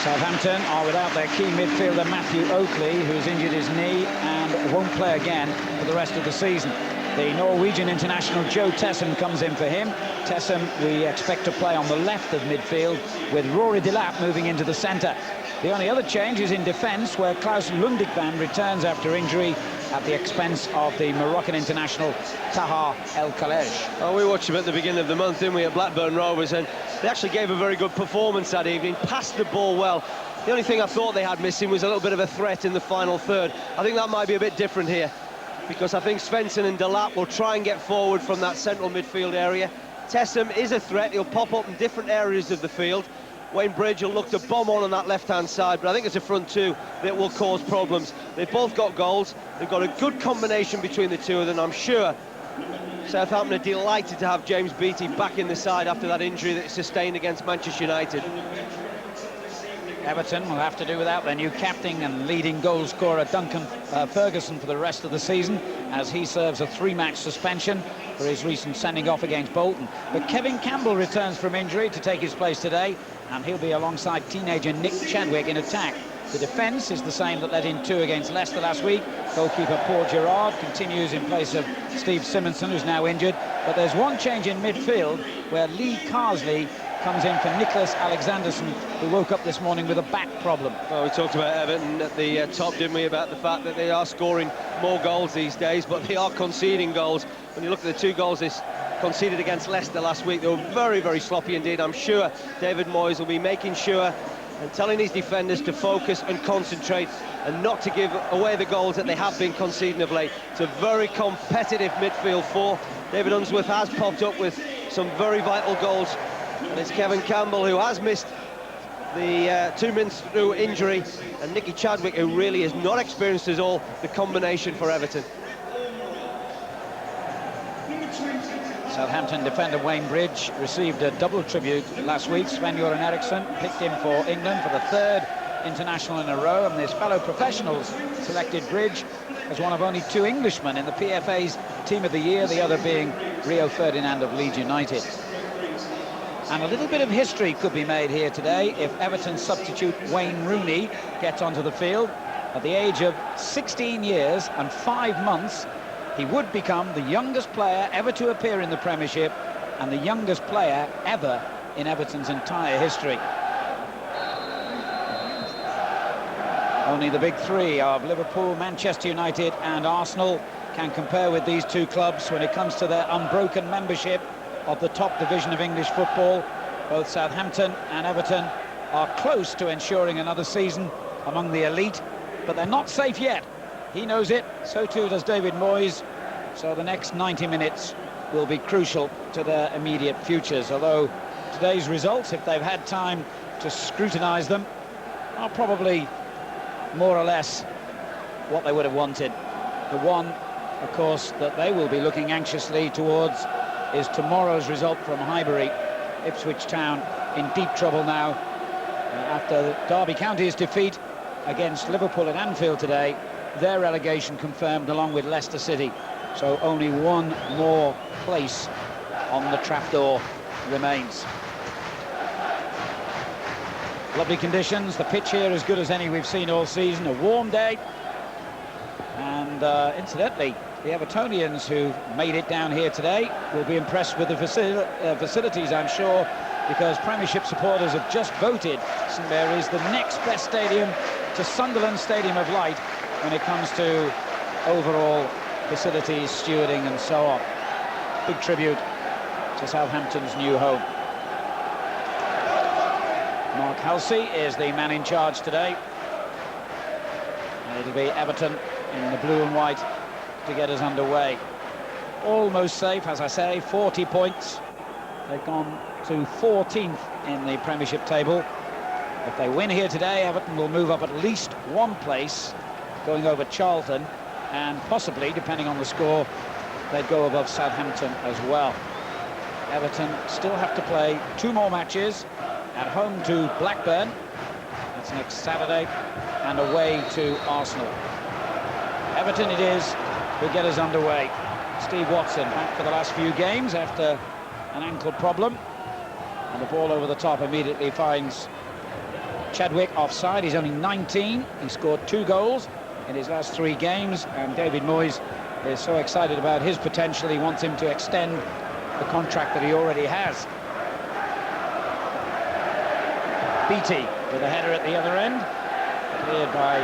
Southampton are without their key midfielder Matthew Oakley, who's injured his knee and won't play again for the rest of the season. The Norwegian international Joe Tessem comes in for him. Tessem we expect to play on the left of midfield, with Rory Delap moving into the centre. The only other change is in defence, where Klaus Lundikvan returns after injury at the expense of the Moroccan international Taha El Khalej. Oh, we watched him at the beginning of the month, didn't we, at Blackburn Rovers, and they actually gave a very good performance that evening, passed the ball well. The only thing I thought they had missing was a little bit of a threat in the final third. I think that might be a bit different here, because I think Svensson and Delap will try and get forward from that central midfield area. Tessem is a threat, he'll pop up in different areas of the field. Wayne Bridge will look to bomb on that left-hand side, but I think it's a front two that will cause problems. They've both got goals, they've got a good combination between the two of them. I'm sure Southampton are delighted to have James Beattie back in the side after that injury that he sustained against Manchester United. Everton will have to do without their new captain and leading goal scorer Duncan Ferguson for the rest of the season, as he serves a 3-match suspension for his recent sending off against Bolton. But Kevin Campbell returns from injury to take his place today, and he'll be alongside teenager Nick Chadwick in attack. The defence is the same that let in 2 against Leicester last week. Goalkeeper Paul Gerrard continues in place of Steve Simonson, who's now injured. But there's one change in midfield, where Lee Carsley comes in for Nicholas Alexanderson, who woke up this morning with a back problem. Well, we talked about Everton at the top, didn't we, about the fact that they are scoring more goals these days, but they are conceding goals. When you look at the 2 goals they conceded against Leicester last week, they were very, very sloppy indeed. I'm sure David Moyes will be making sure and telling his defenders to focus and concentrate and not to give away the goals that they have been conceding of late. It's a very competitive midfield 4. David Unsworth has popped up with some very vital goals, and it's Kevin Campbell who has missed the 2 minutes through injury, and Nicky Chadwick, who really has not experienced at all the combination for Everton. Southampton defender Wayne Bridge received a double tribute last week. Sven-Göran Eriksson picked him for England for the 3rd international in a row, and his fellow professionals selected Bridge as one of only 2 Englishmen in the PFA's Team of the Year, the other being Rio Ferdinand of Leeds United. And a little bit of history could be made here today if Everton substitute Wayne Rooney gets onto the field. At the age of 16 years and 5 months, he would become the youngest player ever to appear in the Premiership and the youngest player ever in Everton's entire history. Only the big 3 of Liverpool, Manchester United and Arsenal can compare with these 2 clubs when it comes to their unbroken membership of the top division of English football. Both Southampton and Everton are close to ensuring another season among the elite, but they're not safe yet. He knows it, so too does David Moyes, so the next 90 minutes will be crucial to their immediate futures, although today's results, if they've had time to scrutinise them, are probably more or less what they would have wanted. The one, of course, that they will be looking anxiously towards is tomorrow's result from Highbury. Ipswich Town in deep trouble now after Derby County's defeat against Liverpool at Anfield today. Their relegation confirmed along with Leicester City, so only one more place on the trapdoor remains. Lovely conditions, the pitch here as good as any we've seen all season, a warm day, and incidentally the Evertonians who made it down here today will be impressed with the facilities, I'm sure, because Premiership supporters have just voted St Mary's the next best stadium to Sunderland Stadium of Light when it comes to overall facilities, stewarding and so on. Big tribute to Southampton's new home. Mark Halsey is the man in charge today, and it'll be Everton in the blue and white to get us underway. Almost safe, as I say, 40 points. They've gone to 14th in the Premiership table. If they win here today, Everton will move up at least 1 place, going over Charlton, and possibly, depending on the score, they'd go above Southampton as well. Everton still have to play 2 more matches, at home to Blackburn, that's next Saturday, and away to Arsenal. Everton it is who get us underway. Steve Watson back for the last few games after an ankle problem, and the ball over the top immediately finds Chadwick offside. He's only 19. He scored 2 goals in his last 3 games, and David Moyes is so excited about his potential, he wants him to extend the contract that he already has. Beattie with a header at the other end, cleared by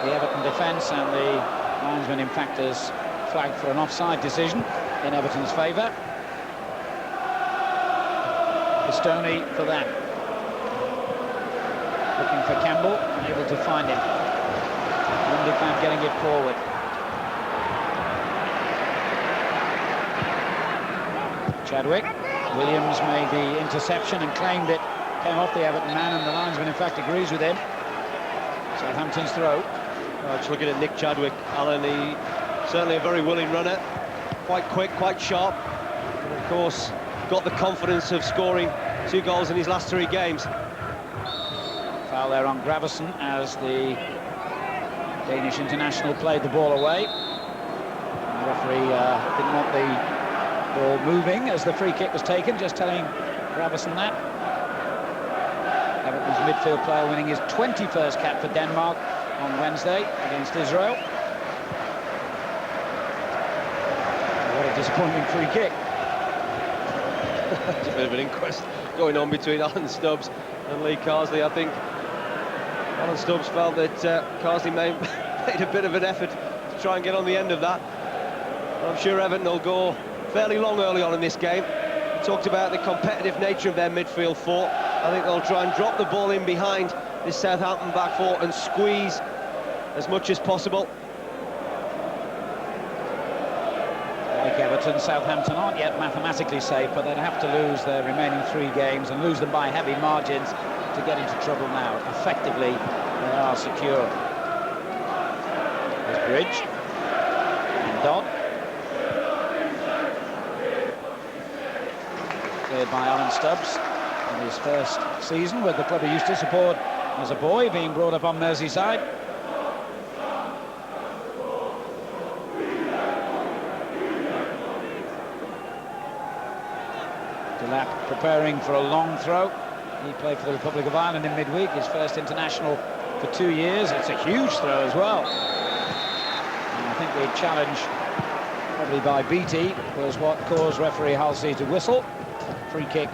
the Everton defence, and the linesman in fact has flagged for an offside decision in Everton's favour. Pistone for that. Looking for Campbell, unable to find him. Lundigman getting it forward. Chadwick. Williams made the interception and claimed it came off the Everton man, and the linesman in fact agrees with him. Southampton's throw. Just looking at Nick Chadwick, Alan, he certainly a very willing runner, quite quick, quite sharp, and of course got the confidence of scoring 2 goals in his last 3 games. Foul there on Gravesen as the Danish international played the ball away. The referee didn't want the ball moving as the free kick was taken, just telling Gravesen that. Everton's midfield player winning his 21st cap for Denmark on Wednesday against Israel. What a disappointing free kick. It's a bit of an inquest going on between Alan Stubbs and Lee Carsley. I think Alan Stubbs felt that Carsley made a bit of an effort to try and get on the end of that. I'm sure Everton will go fairly long early on in this game. We talked about the competitive nature of their midfield 4. I think they'll try and drop the ball in behind this Southampton back 4 and squeeze as much as possible. Like Everton, Southampton aren't yet mathematically safe, but they'd have to lose their remaining 3 games and lose them by heavy margins to get into trouble now. Effectively, they are secure. There's Bridge and Dodd. Cleared by Alan Stubbs in his first season with the club he used to support as a boy, being brought up on Merseyside. Delap preparing for a long throw. He played for the Republic of Ireland in midweek, his first international for 2 years. It's a huge throw as well. And I think the challenge, probably by Beattie, was what caused referee Halsey to whistle. Free kick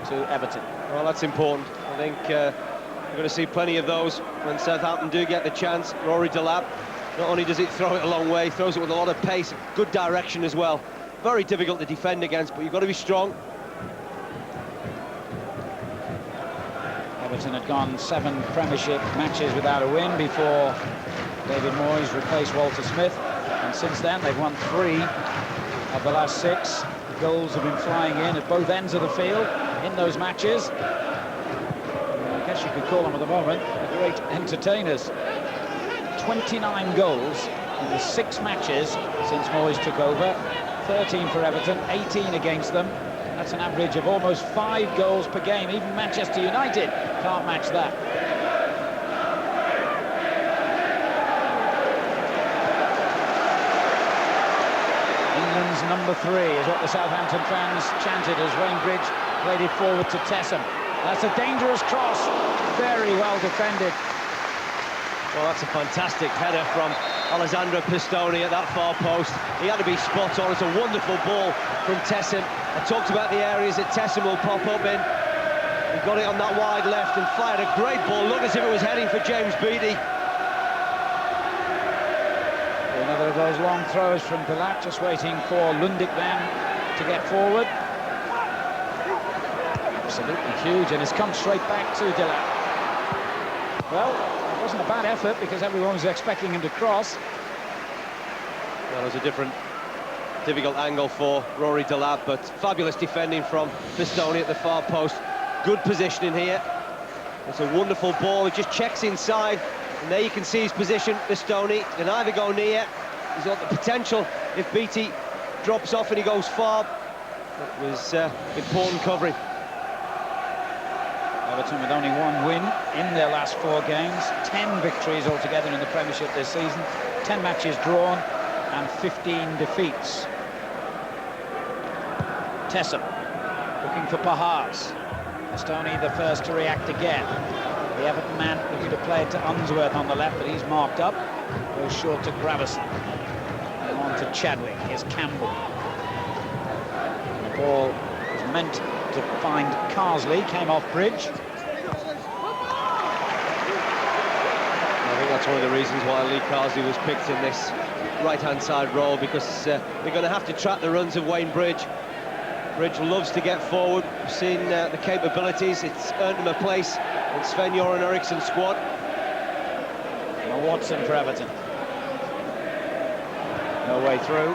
to Everton. Well, that's important. I think you're going to see plenty of those when Southampton do get the chance. Rory Delap, not only does he throw it a long way, throws it with a lot of pace, good direction as well. Very difficult to defend against, but you've got to be strong. Everton had gone 7 Premiership matches without a win before David Moyes replaced Walter Smith, and since then they've won 3 of the last 6. The goals have been flying in at both ends of the field in those matches. I guess you could call them at the moment the great entertainers. 29 goals in the 6 matches since Moyes took over. 13 for Everton, 18 against them. That's an average of almost 5 goals per game. Even Manchester United can't match that. England's number 3 is what the Southampton fans chanted as Wayne Bridge played it forward to Tessem. That's a dangerous cross, very well defended. Well, that's a fantastic header from Alessandro Pistone at that far post. He had to be spot on. It's a wonderful ball from Tessem. I talked about the areas that Tessem will pop up in. He got it on that wide left and fired a great ball. Looked as if it was heading for James Beattie. Another of those long throws from Delap, just waiting for Lundigman to get forward. Absolutely huge, and it's come straight back to Delap. Well, it wasn't a bad effort because everyone was expecting him to cross. Well, it was a difficult angle for Rory Delap, but fabulous defending from Pistone at the far post. Good positioning here. It's a wonderful ball. He just checks inside, and there you can see his position. Pistone can either go near. He's got the potential if Beattie drops off and he goes far. It was important covering. Everton with only 1 win in their last 4 games, 10 victories altogether in the Premiership this season, 10 matches drawn and 15 defeats. Tessem looking for Pahars. Pistone the first to react again. The Everton man looking to play it to Unsworth on the left, but he's marked up. Goes short to Gravison. And on to Chadwick. Here's Campbell. The ball was meant to find Carsley, came off Bridge. I think that's one of the reasons why Lee Carsley was picked in this right-hand side role, because they're going to have to track the runs of Wayne Bridge. Bridge loves to get forward. We've seen the capabilities. It's earned him a place in Sven-Göran Eriksson's squad. Now Watson for Everton. No way through.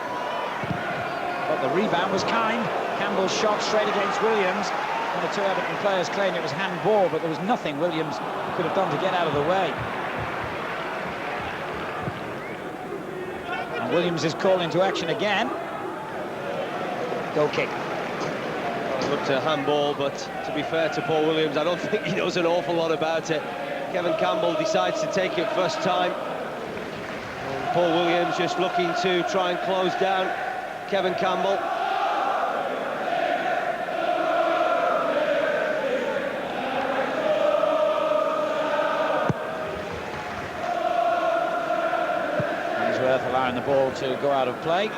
But the rebound was kind. Campbell's shot straight against Williams. One or two Everton players claimed it was handball, but there was nothing Williams could have done to get out of the way. And Williams is called into action again. Goal kick. Well, it looked a handball, but to be fair to Paul Williams, I don't think he knows an awful lot about it. Kevin Campbell decides to take it first time. And Paul Williams just looking to try and close down Kevin Campbell. Allowing the ball to go out of play.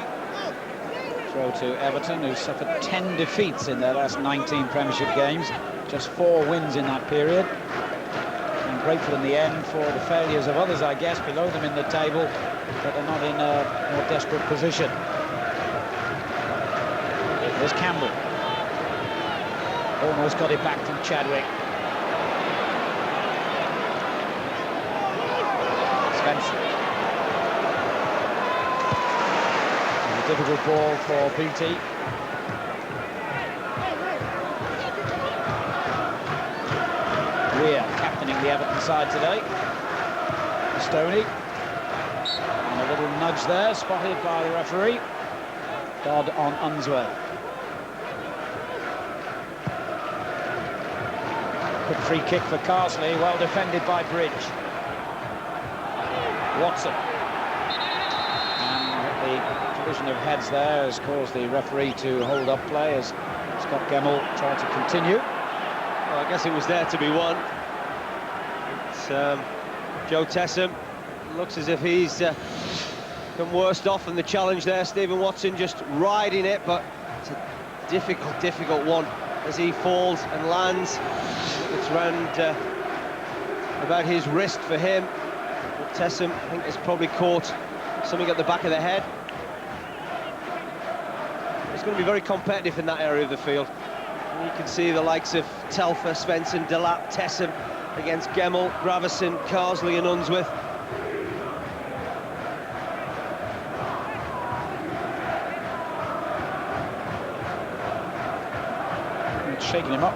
Throw to Everton, who suffered 10 defeats in their last 19 Premiership games. Just 4 wins in that period. And grateful in the end for the failures of others, I guess, below them in the table, but they're not in a more desperate position. There's Campbell. Almost got it back from Chadwick. Svensson. Difficult ball for BT. Weir captaining the Everton side today. Stoney. And a little nudge there, spotted by the referee. Dodd on Unsworth. Good free kick for Carsley, well defended by Bridge. Watson. Collision of heads there has caused the referee to hold up play as Scott Gemmell tried to continue. Well, I guess it was there to be won. It's Joe Tessem. Looks as if he's come worst off in the challenge there. Stephen Watson just riding it, but it's a difficult one as he falls and lands. It's round about his wrist for him. But Tessem, I think, has probably caught something at the back of the head. It's going to be very competitive in that area of the field. And you can see the likes of Telfer, Svensson, Delap, Tessem against Gemmell, Gravison, Carsley and Unsworth. It's shaking him up.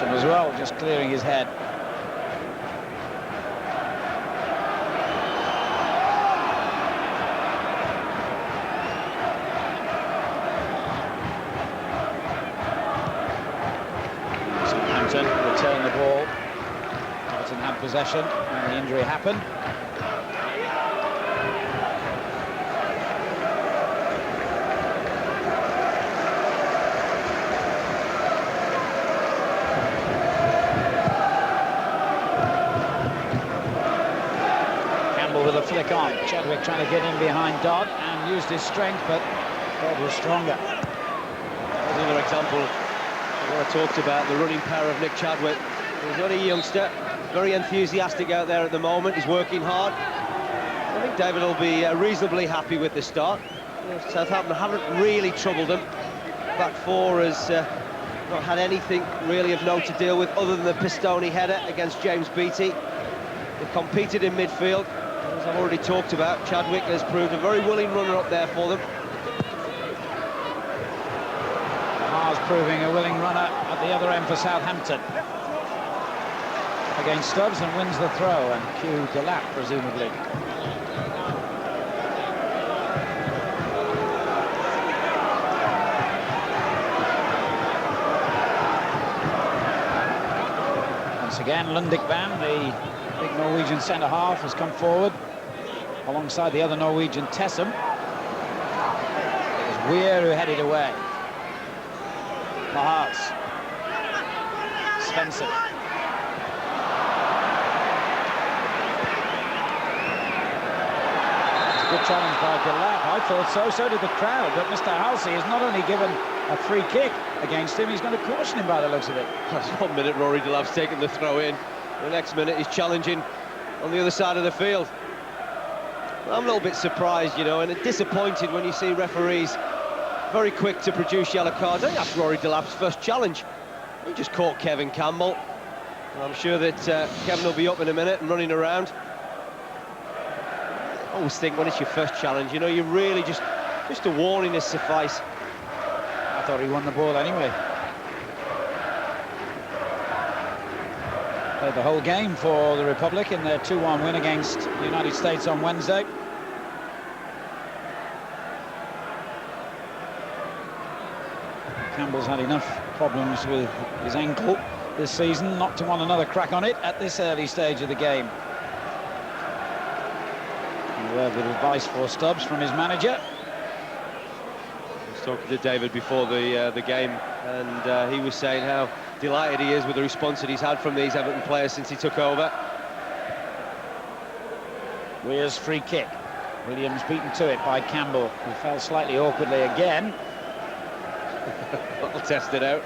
As well, just clearing his head. Southampton return the ball. Everton had possession when the injury happened. With a flick on, Chadwick trying to get in behind Dodd and used his strength, but Dodd was stronger. There's another example of what I talked about, the running power of Nick Chadwick. He's not a youngster, very enthusiastic out there at the moment, he's working hard. I think David will be reasonably happy with the start. Southampton haven't really troubled him. Back four has not had anything really of note to deal with other than the Pistone header against James Beattie. They've competed in midfield. As I've already talked about, Chadwick has proved a very willing runner up there for them. Haas proving a willing runner at the other end for Southampton. Against Stubbs and wins the throw, and Q Delap, presumably. again. Lundikvan, the big Norwegian centre-half, has come forward alongside the other Norwegian, Tessem. It was Weir who headed away. Maharts. Svensson. It's a good challenge by Buildup. I thought so did the crowd, but Mr. Halsey is not only given a free kick against him, he's going to caution him by the looks of it. That's 1 minute Rory Delap's taken the throw in. The next minute he's challenging on the other side of the field. I'm a little bit surprised, you know, and disappointed when you see referees very quick to produce yellow cards. I think that's Rory Delap's first challenge. He just caught Kevin Campbell. I'm sure that Kevin will be up in a minute and running around. I always think when it's your first challenge, you know, you really just a warning is suffice. I thought he won the ball anyway. Played the whole game for the Republic in their 2-1 win against the United States on Wednesday. Campbell's had enough problems with his ankle this season not to want another crack on it at this early stage of the game. A word of advice for Stubbs from his manager. I was talking to David before the game, and he was saying how delighted he is with the response that he's had from these Everton players since he took over. Weir's free kick. Williams beaten to it by Campbell, who fell slightly awkwardly again. I'll test it out.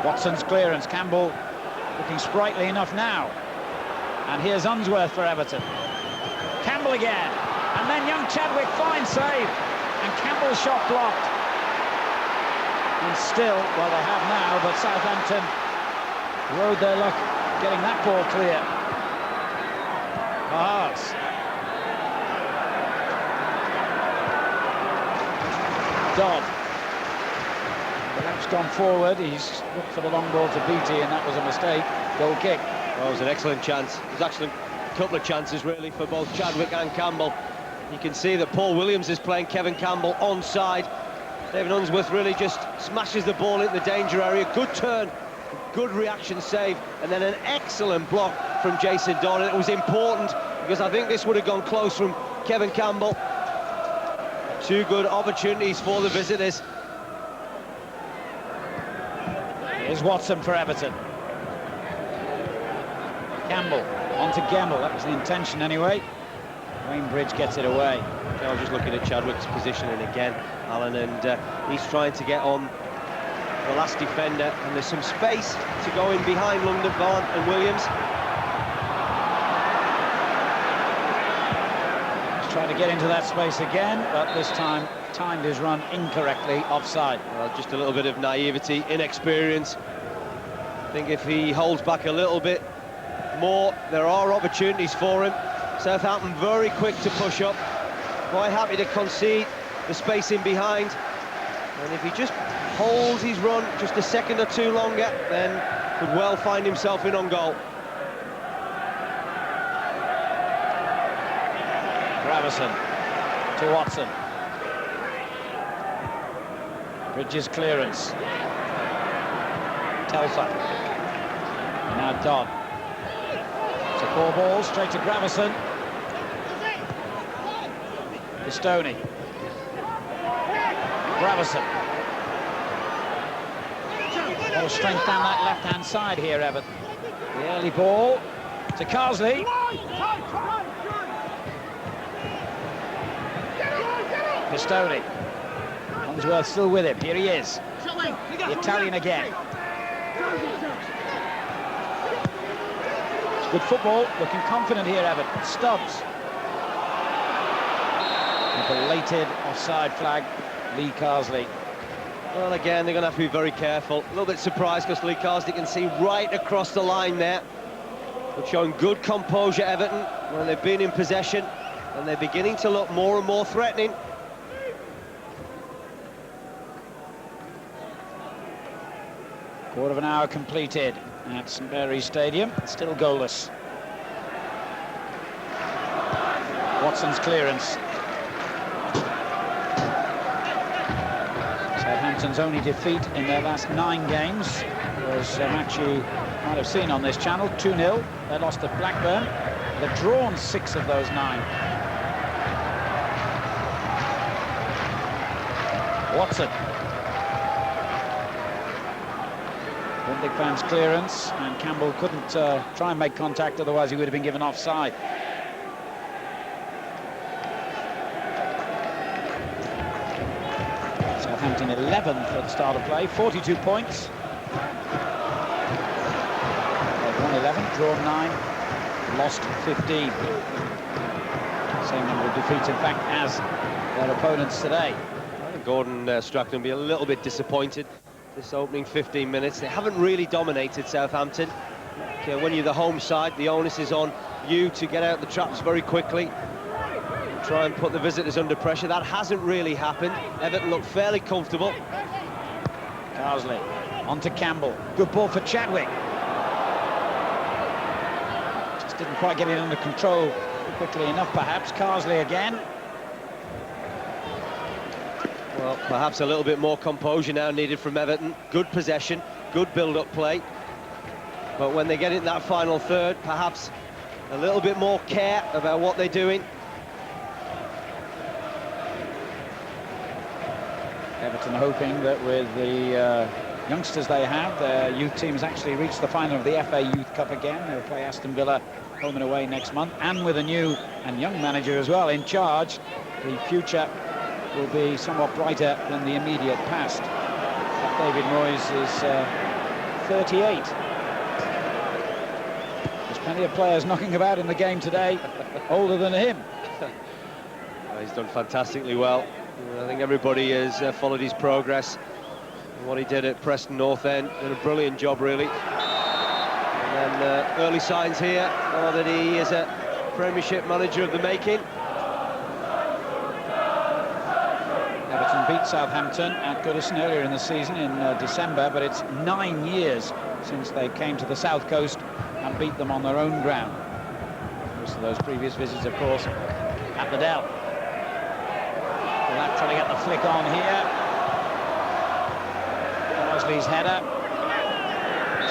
Watson's clearance. Campbell looking sprightly enough now. And here's Unsworth for Everton. Campbell again. And then young Chadwick, fine save. And Campbell's shot blocked. And still, well, they have now, but Southampton rode their luck getting that ball clear. Maharts. Dodd. Delap's gone forward. He's looked for the long ball to Beattie, and that was a mistake. Goal kick. Well, it was an excellent chance. There's actually a couple of chances, really, for both Chadwick and Campbell. You can see that Paul Williams is playing Kevin Campbell onside. David Unsworth really just smashes the ball into the danger area. Good turn, good reaction save, and then an excellent block from Jason Dodd. And it was important because I think this would have gone close from Kevin Campbell. Two good opportunities for the visitors. Here's Watson for Everton. Campbell on to Gemmell. That was the intention anyway. Wayne Bridge gets it away. I was just looking at Chadwick's positioning again, Alan, and he's trying to get on the last defender, and there's some space to go in behind Lundikvan and Williams. He's trying to get into that space again, but this time timed his run incorrectly, offside. Well, just a little bit of naivety, inexperience. I think if he holds back a little bit more, there are opportunities for him. Southampton very quick to push up, quite happy to concede the space in behind, and if he just holds his run just a second or two longer, then could well find himself in on goal. Gravison to Watson. Bridges clearance. Telfer. Now Dodd. It's a poor ball, straight to Gravison. Stoney. Gravison. A lot of strength down that left-hand side here, Everton. The early ball to Carsley. Pistone. Unsworth still with him. Here he is. The Italian again. It's good football. Looking confident here, Everton. Stubbs. A belated offside flag. Lee Carsley. Well, again, they're going to have to be very careful. A little bit surprised because Lee Carsley can see right across the line there. But showing good composure, Everton, when they've been in possession, and they're beginning to look more and more threatening. Quarter of an hour completed at St Mary's Stadium. Still goalless. Watson's clearance. Southampton's only defeat in their last 9 games was a match you might have seen on this channel, 2-0. They lost at Blackburn. They've drawn 6 of those 9. Watson. Big fan's clearance, and Campbell couldn't try and make contact, otherwise he would have been given offside. Southampton 11th at the start of play, 42 points. They've won 11, drawn 9, lost 15. Same number of defeats, in fact, as their opponents today. I think Gordon Strachan will be a little bit disappointed this opening 15 minutes. They haven't really dominated Southampton. Okay, when you're the home side, the onus is on you to get out the traps very quickly, try and put the visitors under pressure. That hasn't really happened. Everton look fairly comfortable. Carsley on to Campbell. Good ball for Chadwick. Just didn't quite get it under control quickly enough, perhaps. Carsley again. Well, perhaps a little bit more composure now needed from Everton. Good possession, good build-up play. But when they get in that final third, perhaps a little bit more care about what they're doing. Everton hoping that with the youngsters they have, their youth teams actually reached the final of the FA Youth Cup again. They'll play Aston Villa home and away next month, and with a new and young manager as well in charge, the future will be somewhat brighter than the immediate past. David Moyes is 38. There's plenty of players knocking about in the game today older than him. He's done fantastically well. I think everybody has followed his progress. What he did at Preston North End, did a brilliant job, really. And then early signs here are that he is a Premiership manager of the making. Everton beat Southampton at Goodison earlier in the season in December, but it's 9 years since they came to the South Coast and beat them on their own ground. Most of those previous visits, of course, at the Dell. Trying to get the flick on here. Carsley's header.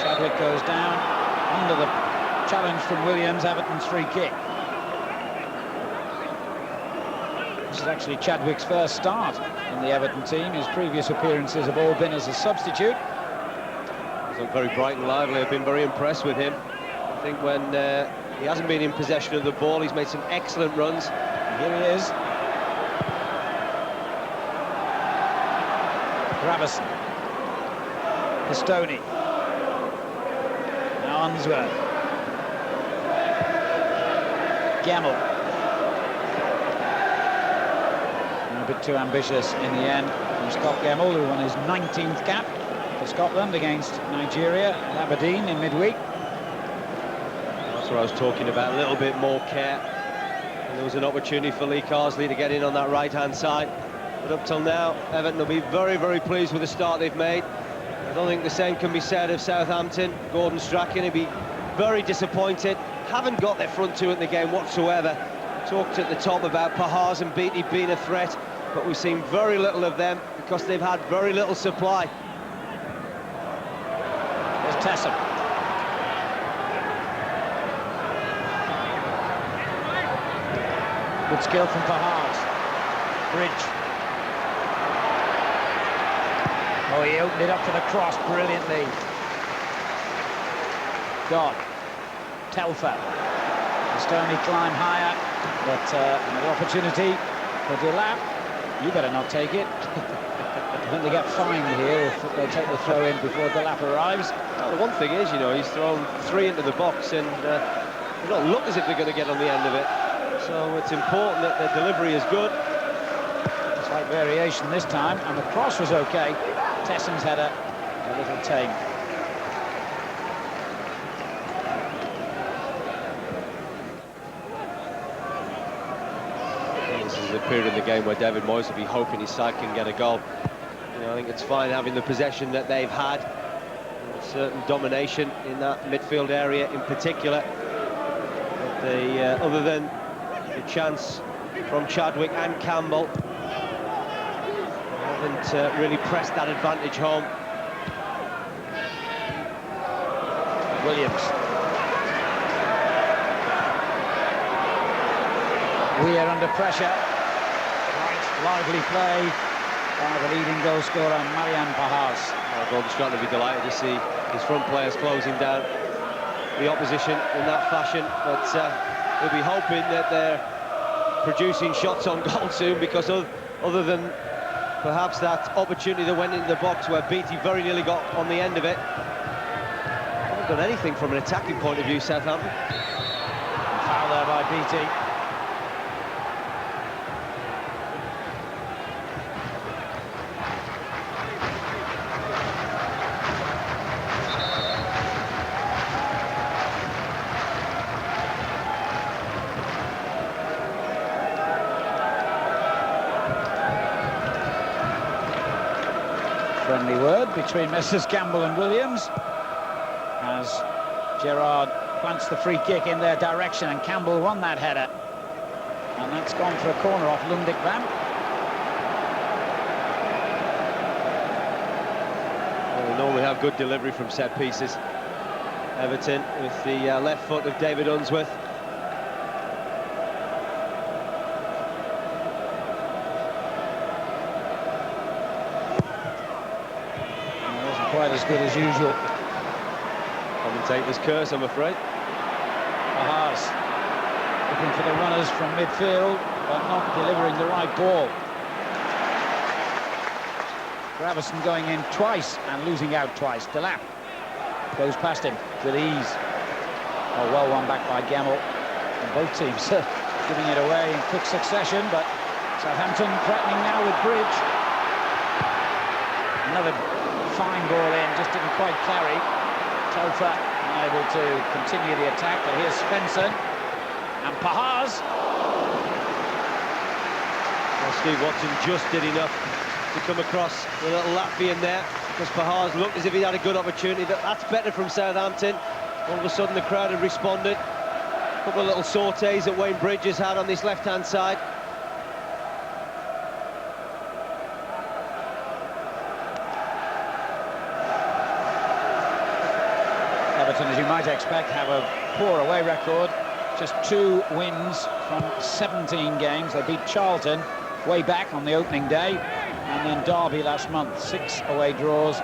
Chadwick goes down under the challenge from Williams. Everton's free kick. This is actually Chadwick's first start in the Everton team. His previous appearances have all been as a substitute. He's looked very bright and lively. I've been very impressed with him. I think when he hasn't been in possession of the ball, he's made some excellent runs. And here he is. Gravison. Pistoni. Now Unsworth. Gemmell. A bit too ambitious in the end from Scott Gemmell, who won his 19th cap for Scotland against Nigeria at Aberdeen in midweek. That's what I was talking about, a little bit more care. And there was an opportunity for Lee Carsley to get in on that right-hand side. But up till now, Everton will be very, very pleased with the start they've made. I don't think the same can be said of Southampton. Gordon Strachan will be very disappointed. Haven't got their front two in the game whatsoever. Talked at the top about Pahars and Beattie being a threat, but we've seen very little of them because they've had very little supply. There's Tessem. Good skill from Pahars. Bridge. Oh, he opened it up for the cross brilliantly. God. Telfer. Stoney climb higher, but another opportunity for Delap. You better not take it. I think they get fined here if they take the throw in before Delap arrives. Well, the one thing is, you know, he's thrown 3 into the box and they don't look as if they're going to get on the end of it. So it's important that their delivery is good. Slight variation this time, and the cross was okay. Tessem's header, a little tame. This is a period in the game where David Moyes will be hoping his side can get a goal. You know, I think it's fine having the possession that they've had, a certain domination in that midfield area in particular. But other than the chance from Chadwick and Campbell, haven't really pressed that advantage home. Williams. We're under pressure. Right, lively play by the leading goal scorer, Marian Pahars. Gordon's trying to be delighted to see his front players closing down the opposition in that fashion, but he'll be hoping that they're producing shots on goal soon, because other than perhaps that opportunity that went into the box where Beattie very nearly got on the end of it, haven't done anything from an attacking point of view, Southampton. Foul there by Beattie. Friendly word between Messrs Campbell and Williams as Gerrard plants the free kick in their direction, and Campbell won that header, and that's gone for a corner off Lundik Van. Well, we normally have good delivery from set pieces. Everton with the left foot of David Unsworth. Quite as good as usual. Commentator's curse, I'm afraid. Pahars looking for the runners from midfield, but not delivering the right ball. Gravison going in twice and losing out twice. Delap goes past him with ease. Oh, well won back by Gemmell. And both teams giving it away in quick succession, but Southampton threatening now with Bridge. Another fine ball in, just didn't quite carry. Telfer unable to continue the attack, but here's Svensson and Pahars. Well, Steve Watson just did enough to come across the little Latvian there, because Pahars looked as if he had a good opportunity. That's better from Southampton. All of a sudden the crowd had responded. A couple of little sorties that Wayne Bridges had on this left-hand side. Everton, as you might expect, have a poor away record. Just 2 wins from 17 games. They beat Charlton way back on the opening day, and then Derby last month. 6 away draws,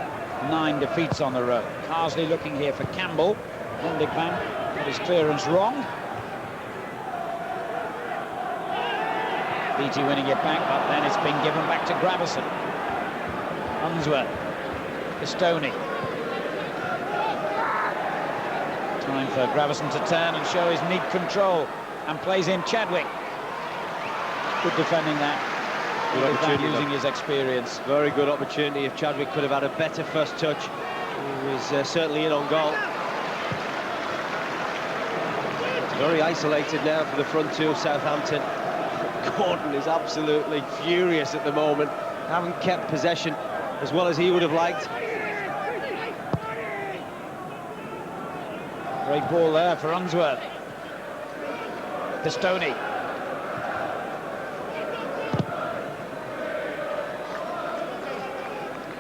9 defeats on the road. Carsley looking here for Campbell. Lundik Van got his clearance wrong. Beattie winning it back, but then it's been given back to Gravison. Unsworth, Pistoni. Time for Gravison to turn and show his neat control, and plays in Chadwick. Good defending that. Good opportunity using his experience. Very good opportunity. If Chadwick could have had a better first touch, he was certainly in on goal. It's very isolated now for the front two of Southampton. Gordon is absolutely furious at the moment. Haven't kept possession as well as he would have liked. Great ball there for Unsworth. Pistoni.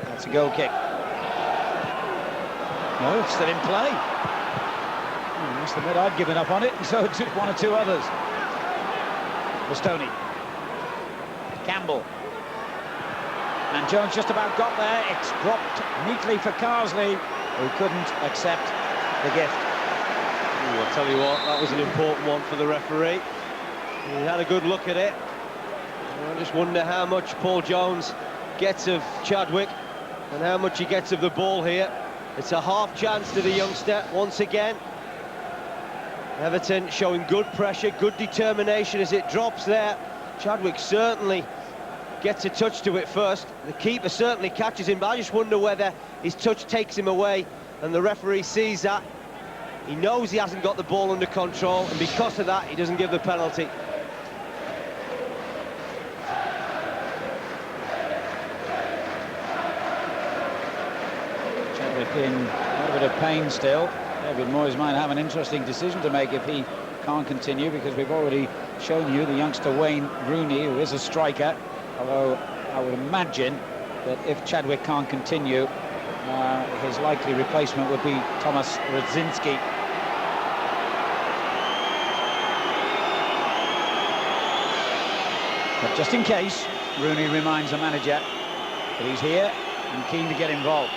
That's a goal kick. No, it's still in play. I must admit I'd given up on it, and so did 1 or 2 others. Pistoni. Campbell. And Jones just about got there. It's dropped neatly for Carsley, who couldn't accept the gift. I'll tell you what, that was an important one for the referee. He had a good look at it. I just wonder how much Paul Jones gets of Chadwick and how much he gets of the ball here. It's a half chance to the youngster once again. Everton showing good pressure, good determination as it drops there. Chadwick certainly gets a touch to it first. The keeper certainly catches him, but I just wonder whether his touch takes him away, and the referee sees that. He knows he hasn't got the ball under control, and because of that, he doesn't give the penalty. Chadwick in a bit of pain still. David Moyes might have an interesting decision to make if he can't continue, because we've already shown you the youngster Wayne Rooney, who is a striker, although I would imagine that if Chadwick can't continue, his likely replacement would be Thomas Radzinski. But just in case, Rooney reminds the manager that he's here and keen to get involved.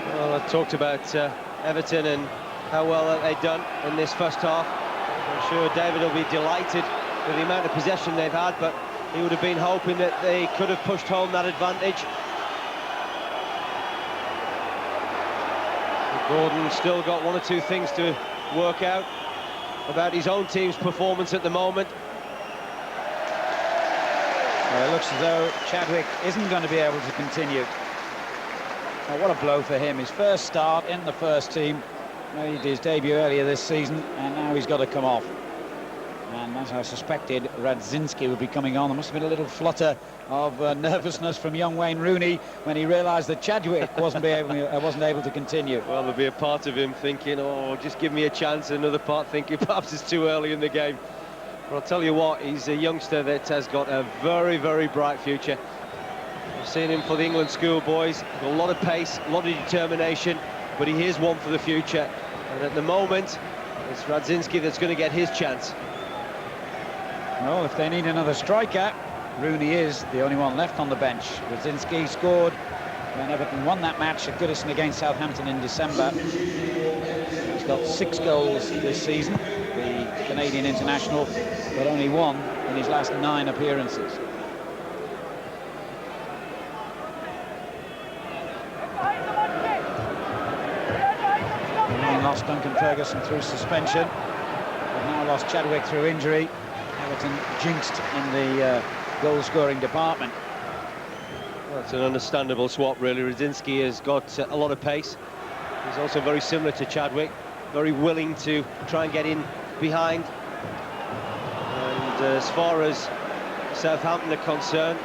Well, I talked about Everton and how well they've done in this first half. I'm sure David will be delighted with the amount of possession they've had, but he would have been hoping that they could have pushed home that advantage. Gordon still got one or two things to work out about his own team's performance at the moment. Well, it looks as though Chadwick isn't going to be able to continue. Oh, what a blow for him. His first start in the first team. He did his debut earlier this season, and now he's got to come off. And as I suspected, Radzinski would be coming on. There must have been a little flutter of nervousness from young Wayne Rooney when he realised that Chadwick wasn't able to continue. Well, there'll be a part of him thinking, oh, just give me a chance, another part thinking perhaps it's too early in the game. But I'll tell you what, he's a youngster that has got a very, very bright future. I've seen him for the England schoolboys, got a lot of pace, a lot of determination, but he is one for the future. And at the moment, it's Radzinski that's going to get his chance. Well, if they need another striker, Rooney is the only one left on the bench. Radzinski scored when Everton won that match at Goodison against Southampton in December. He's got 6 goals this season, the Canadian international, but only 1 in his last 9 appearances. They lost Duncan Ferguson through suspension. They've now lost Chadwick through injury. Everton jinxed in the goal-scoring department. Well, it's an understandable swap, really. Radzinski has got a lot of pace. He's also very similar to Chadwick, very willing to try and get in behind. And as far as Southampton are concerned,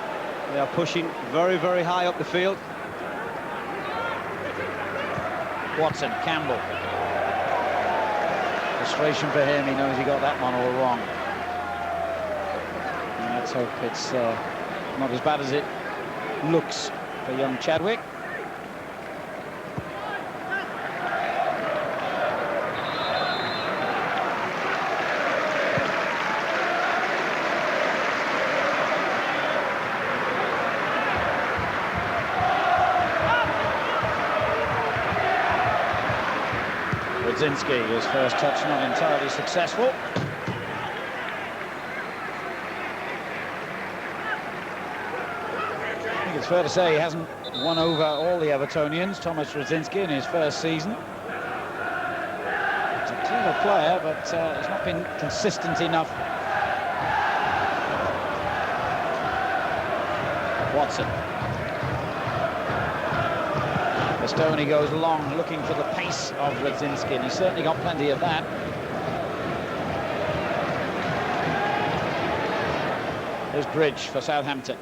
they are pushing very, very high up the field. Watson, Campbell. Frustration for him, he knows he got that one all wrong. Let's hope it's not as bad as it looks for young Chadwick. Radzinski, his first touch not entirely successful. It's fair to say he hasn't won over all the Evertonians, Thomas Radzinski, in his first season. He's a clever player, but he's not been consistent enough. Watson. Bastoni goes long, looking for the pace of Radzinski, and he's certainly got plenty of that. There's Bridge for Southampton.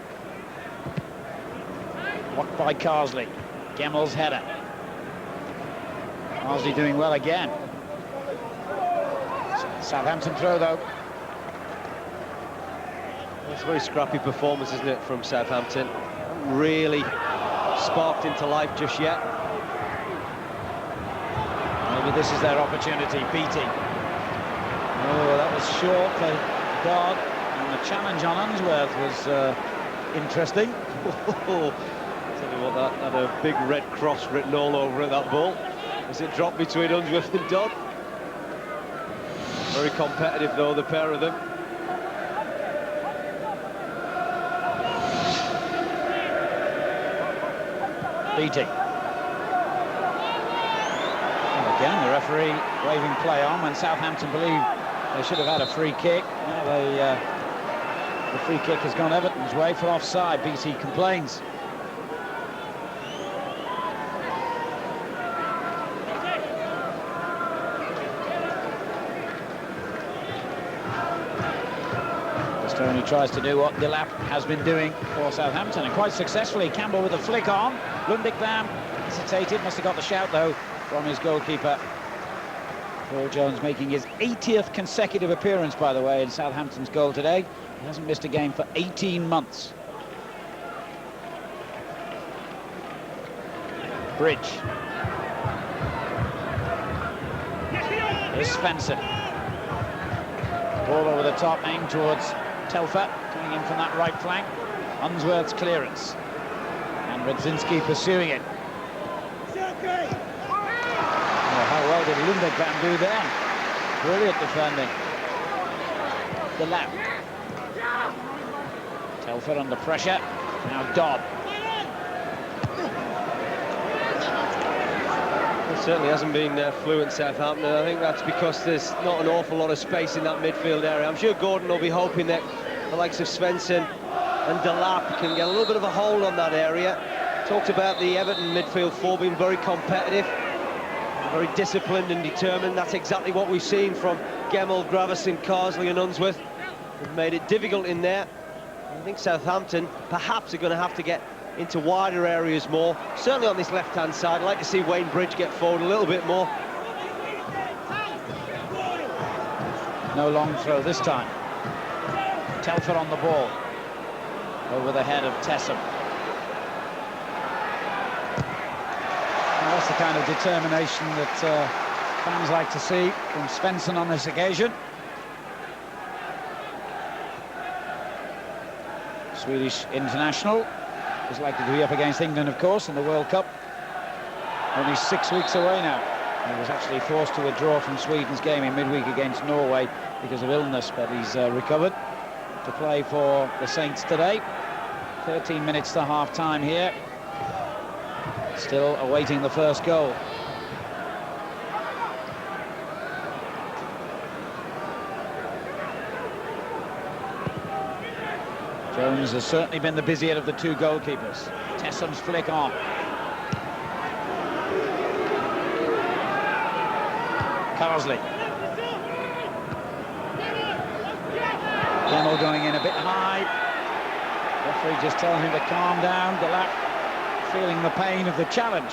Blocked by Carsley. Gemmel's header. Carsley doing well again. Southampton throw, though. It's a very scrappy performance, isn't it, from Southampton? Really sparked into life just yet. Maybe this is their opportunity. Beattie. Oh, that was short for Dodd. And the challenge on Unsworth was interesting. Tell you what, that had a big red cross written all over it, that ball, as it dropped between Unsworth and Dodd. Very competitive, though, the pair of them. Beattie. And again, the referee waving play on when Southampton believe they should have had a free kick. Now the free kick has gone Everton's way for offside. Beattie complains. Stoney tries to do what Buildup has been doing for Southampton, and quite successfully. Campbell with a flick on. Lundekvam hesitated, must have got the shout though from his goalkeeper. Paul Jones making his 80th consecutive appearance, by the way, in Southampton's goal today. He hasn't missed a game for 18 months. Bridge. Here's Svensson. Ball over the top, aimed towards Telfer, coming in from that right flank. Unsworth's clearance. And Radzinski pursuing it. Oh, how well did Lundekvam do there? Brilliant defending. The lap. Telfer under pressure. Now Dobb. Certainly hasn't been fluent, Southampton. I think that's because there's not an awful lot of space in that midfield area. I'm sure Gordon will be hoping that the likes of Svensson and Delap can get a little bit of a hold on that area. Talked about the Everton midfield four being very competitive, very disciplined and determined. That's exactly what we've seen from Gemmell, Gravesen, Carsley and Unsworth. They've made it difficult in there. I think Southampton perhaps are going to have to get into wider areas more, certainly on this left-hand side. I'd like to see Wayne Bridge get forward a little bit more. No long throw this time. Telfer on the ball. Over the head of Tessem. Well, that's the kind of determination that fans like to see from Svensson on this occasion. Swedish international is likely to be up against England, of course, in the World Cup. Only 6 weeks away now. He was actually forced to withdraw from Sweden's game in midweek against Norway because of illness, but he's recovered to play for the Saints today. 13 minutes to half-time here. Still awaiting the first goal. Jones has certainly been the busier of the two goalkeepers. Tessem's flick on. Carsley. Gemmell going in a bit high. Referee just telling him to calm down. Delap feeling the pain of the challenge.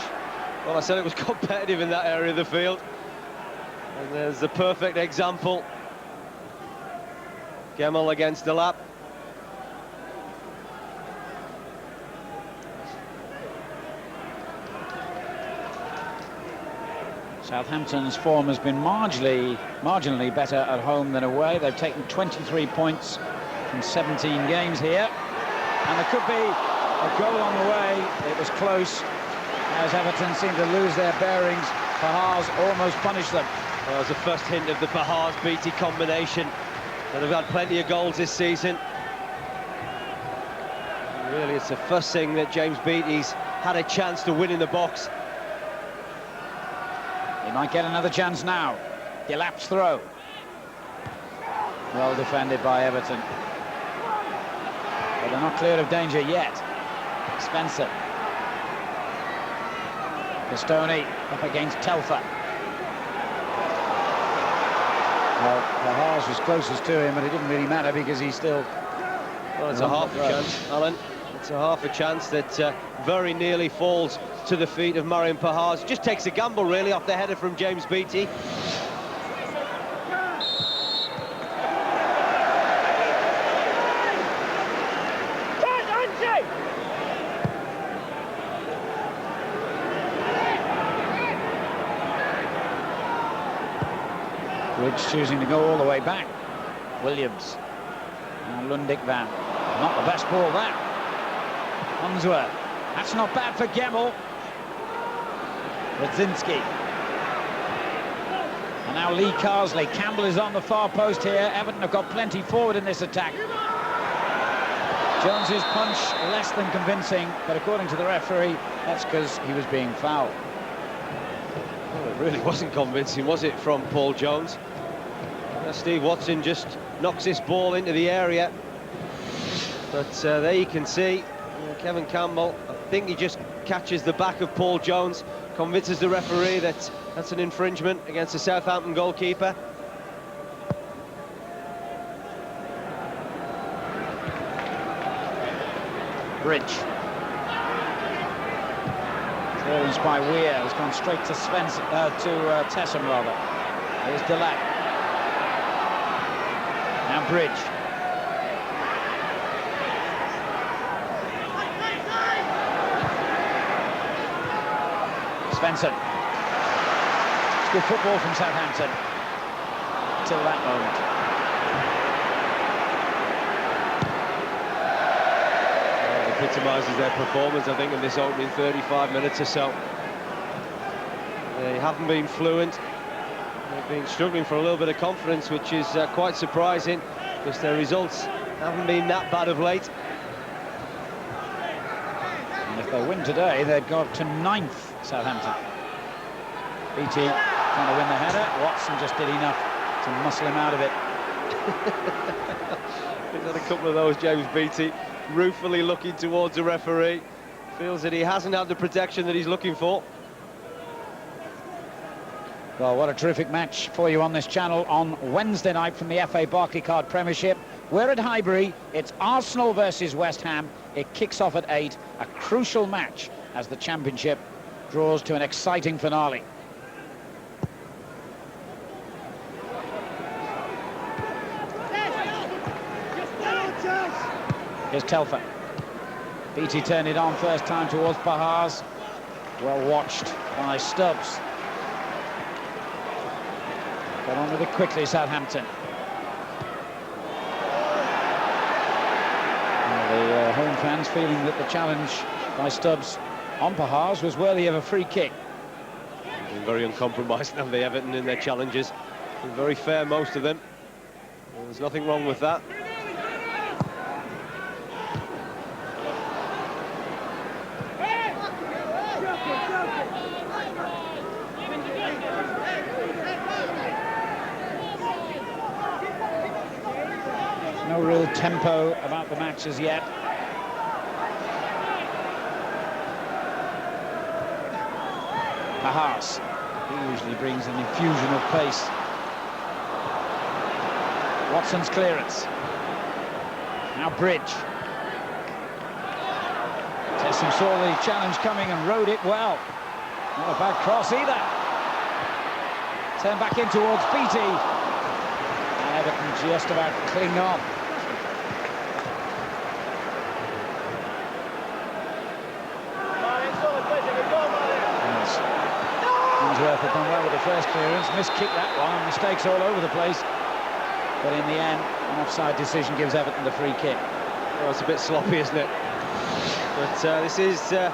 Well, I said it was competitive in that area of the field. And there's the perfect example. Gemmell against Delap. Southampton's form has been marginally better at home than away. They've taken 23 points from 17 games here. And there could be a goal on the way. It was close as Everton seemed to lose their bearings. Pahars almost punished them. Well, that was the first hint of the Pahars-Beattie combination. And they've had plenty of goals this season. And really, it's the first thing that James Beattie's had a chance to win in the box. He might get another chance now. Delap's throw. Well defended by Everton. But they're not clear of danger yet. Spencer. Pistone up against Telfer. Well, Pahars was closest to him, but it didn't really matter because he's still... Well, it's a half a chance, Alan. It's a half a chance that very nearly falls to the feet of Marion Pahars. Just takes a gamble, really, off the header from James Beattie. Bridge choosing to go all the way back. Williams. Now Lundekvam. Not the best ball, that. Unsworth. That's not bad for Gemmell. Radzinski. And now Lee Carsley. Campbell is on the far post here. Everton have got plenty forward in this attack. Jones's punch less than convincing, but according to the referee, that's because he was being fouled. Well, it really wasn't convincing, was it, from Paul Jones? Steve Watson just knocks this ball into the area. But there you can see Kevin Campbell, I think he just catches the back of Paul Jones, convinces the referee that that's an infringement against the Southampton goalkeeper. Bridge. Clearance by Weir has gone straight to Tessem, rather. Here's Delap. Now Bridge. Svensson. It's good football from Southampton. Till that moment. Epitomises their performance, I think, in this opening 35 minutes or so. They haven't been fluent. They've been struggling for a little bit of confidence, which is quite surprising, because their results haven't been that bad of late. And if they win today, they'd go up to 9th, Southampton. BT trying to win the header. Watson just did enough to muscle him out of it. He's had a couple of those, James Beattie, ruefully looking towards the referee. Feels that he hasn't had the protection that he's looking for. Well, what a terrific match for you on this channel on Wednesday night from the FA Barclaycard Premiership. We're at Highbury. It's Arsenal versus West Ham. It kicks off at 8. A crucial match as the Championship draws to an exciting finale. Here's Telfer. BT turned it on first time towards Pahars. Well watched by Stubbs. Got on with it quickly, Southampton. The home fans feeling that the challenge by Stubbs on Pahars was worthy of a free kick. Been very uncompromising of the Everton in their challenges. Been very fair, most of them. There's nothing wrong with that. No real tempo about the match as yet. Pahars, he usually brings an infusion of pace. Watson's clearance. Now Bridge. Tessem saw the challenge coming and rode it well. Not a bad cross either. Turned back in towards BT. Everton just about cling on. Unsworth had done well with the first clearance, miskicked that one, and mistakes all over the place. But in the end, an offside decision gives Everton the free kick. Well, it's a bit sloppy, isn't it? But this is a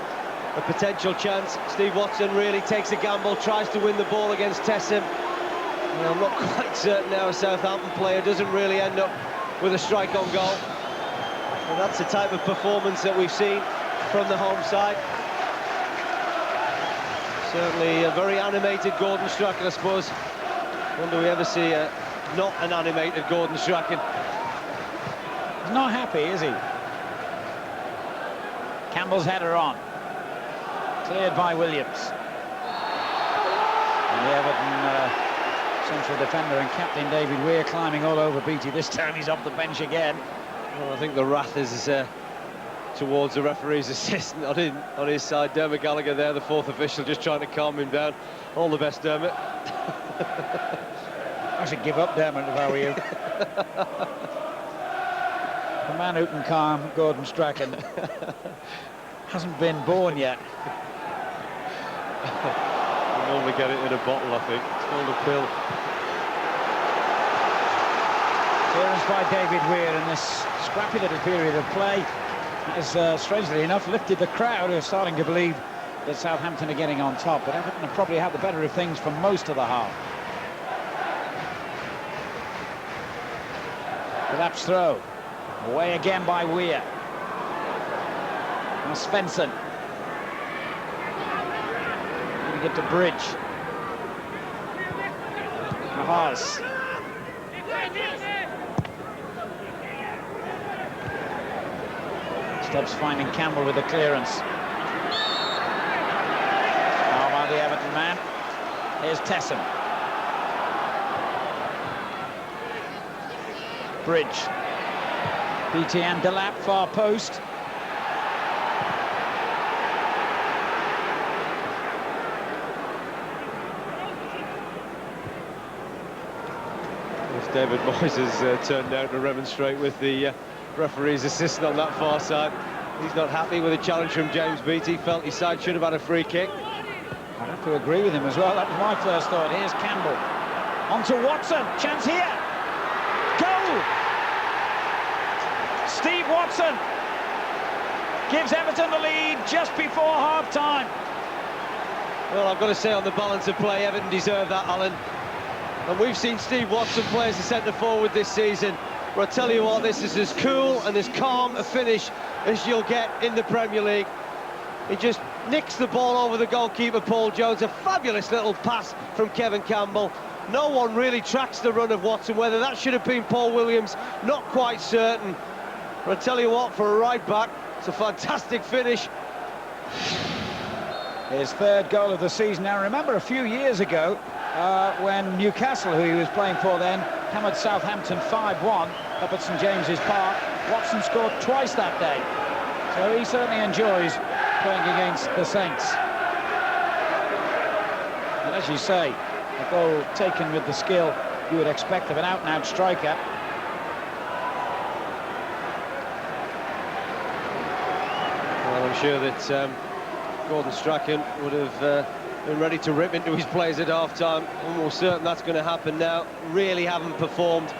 potential chance. Steve Watson really takes a gamble, tries to win the ball against Tessem. Well, I'm not quite certain now a Southampton player doesn't really end up with a strike on goal. And that's the type of performance that we've seen from the home side. Certainly a very animated Gordon Strachan, I suppose. When do we ever see not an animated Gordon Strachan? He's not happy, is he? Campbell's header on. Cleared by Williams. And the Everton central defender and captain David Weir climbing all over Beattie. This time he's off the bench again. Well, I think the wrath is towards the referee's assistant on his side. Dermot Gallagher there, the fourth official, just trying to calm him down. All the best, Dermot. I should give up, Dermot, if I were you. The man who can calm Gordon Strachan hasn't been born yet. You normally get it in a bottle, I think. It's called a pill. Clearance by David Weir in this scrappy little period of play has, strangely enough, lifted the crowd, who are starting to believe that Southampton are getting on top. But Everton have probably had the better of things for most of the half. Collapse throw. Away again by Weir. Now Svensson. Going to get to Bridge. Pahars. Stubbs finding Campbell with the clearance. How about the Everton man? Here's Tessem. Bridge. BT and Delap, far post. David Moyes has turned out to remonstrate with the referee's assistant on that far side. He's not happy with a challenge from James Beattie. Felt his side should have had a free kick. I'd have to agree with him as well. That was my first thought. Here's Campbell. On to Watson. Chance here. Goal! Steve Watson gives Everton the lead just before half-time. Well, I've got to say, on the balance of play, Everton deserve that, Alan. And we've seen Steve Watson play as a centre-forward this season. But I tell you what, this is as cool and as calm a finish as you'll get in the Premier League. He just nicks the ball over the goalkeeper, Paul Jones. A fabulous little pass from Kevin Campbell. No one really tracks the run of Watson. Whether that should have been Paul Williams, not quite certain. But I tell you what, for a right-back, it's a fantastic finish. His third goal of the season. Now, remember a few years ago when Newcastle, who he was playing for then, hammered Southampton 5-1 up at St James's Park. Watson scored twice that day. So he certainly enjoys playing against the Saints. And as you say, a goal taken with the skill you would expect of an out-and-out striker. Well, I'm sure that Gordon Strachan would have been ready to rip into his players at half-time. Almost certain that's going to happen now. Really haven't performed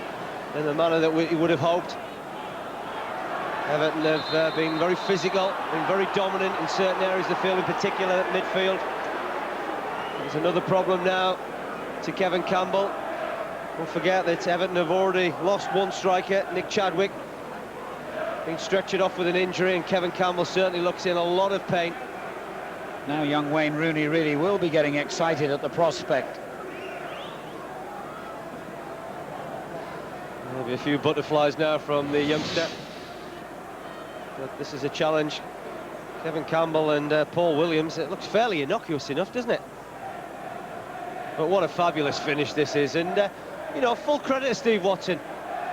in the manner that he would have hoped. Everton have been very physical, been very dominant in certain areas of the field, in particular at midfield. There's another problem now to Kevin Campbell. Don't forget that Everton have already lost one striker, Nick Chadwick, being stretchered off with an injury, and Kevin Campbell certainly looks in a lot of pain. Now young Wayne Rooney really will be getting excited at the prospect. Maybe a few butterflies now from the youngster. But this is a challenge. Kevin Campbell and Paul Williams. It looks fairly innocuous enough, doesn't it? But what a fabulous finish this is. And, you know, full credit to Steve Watson.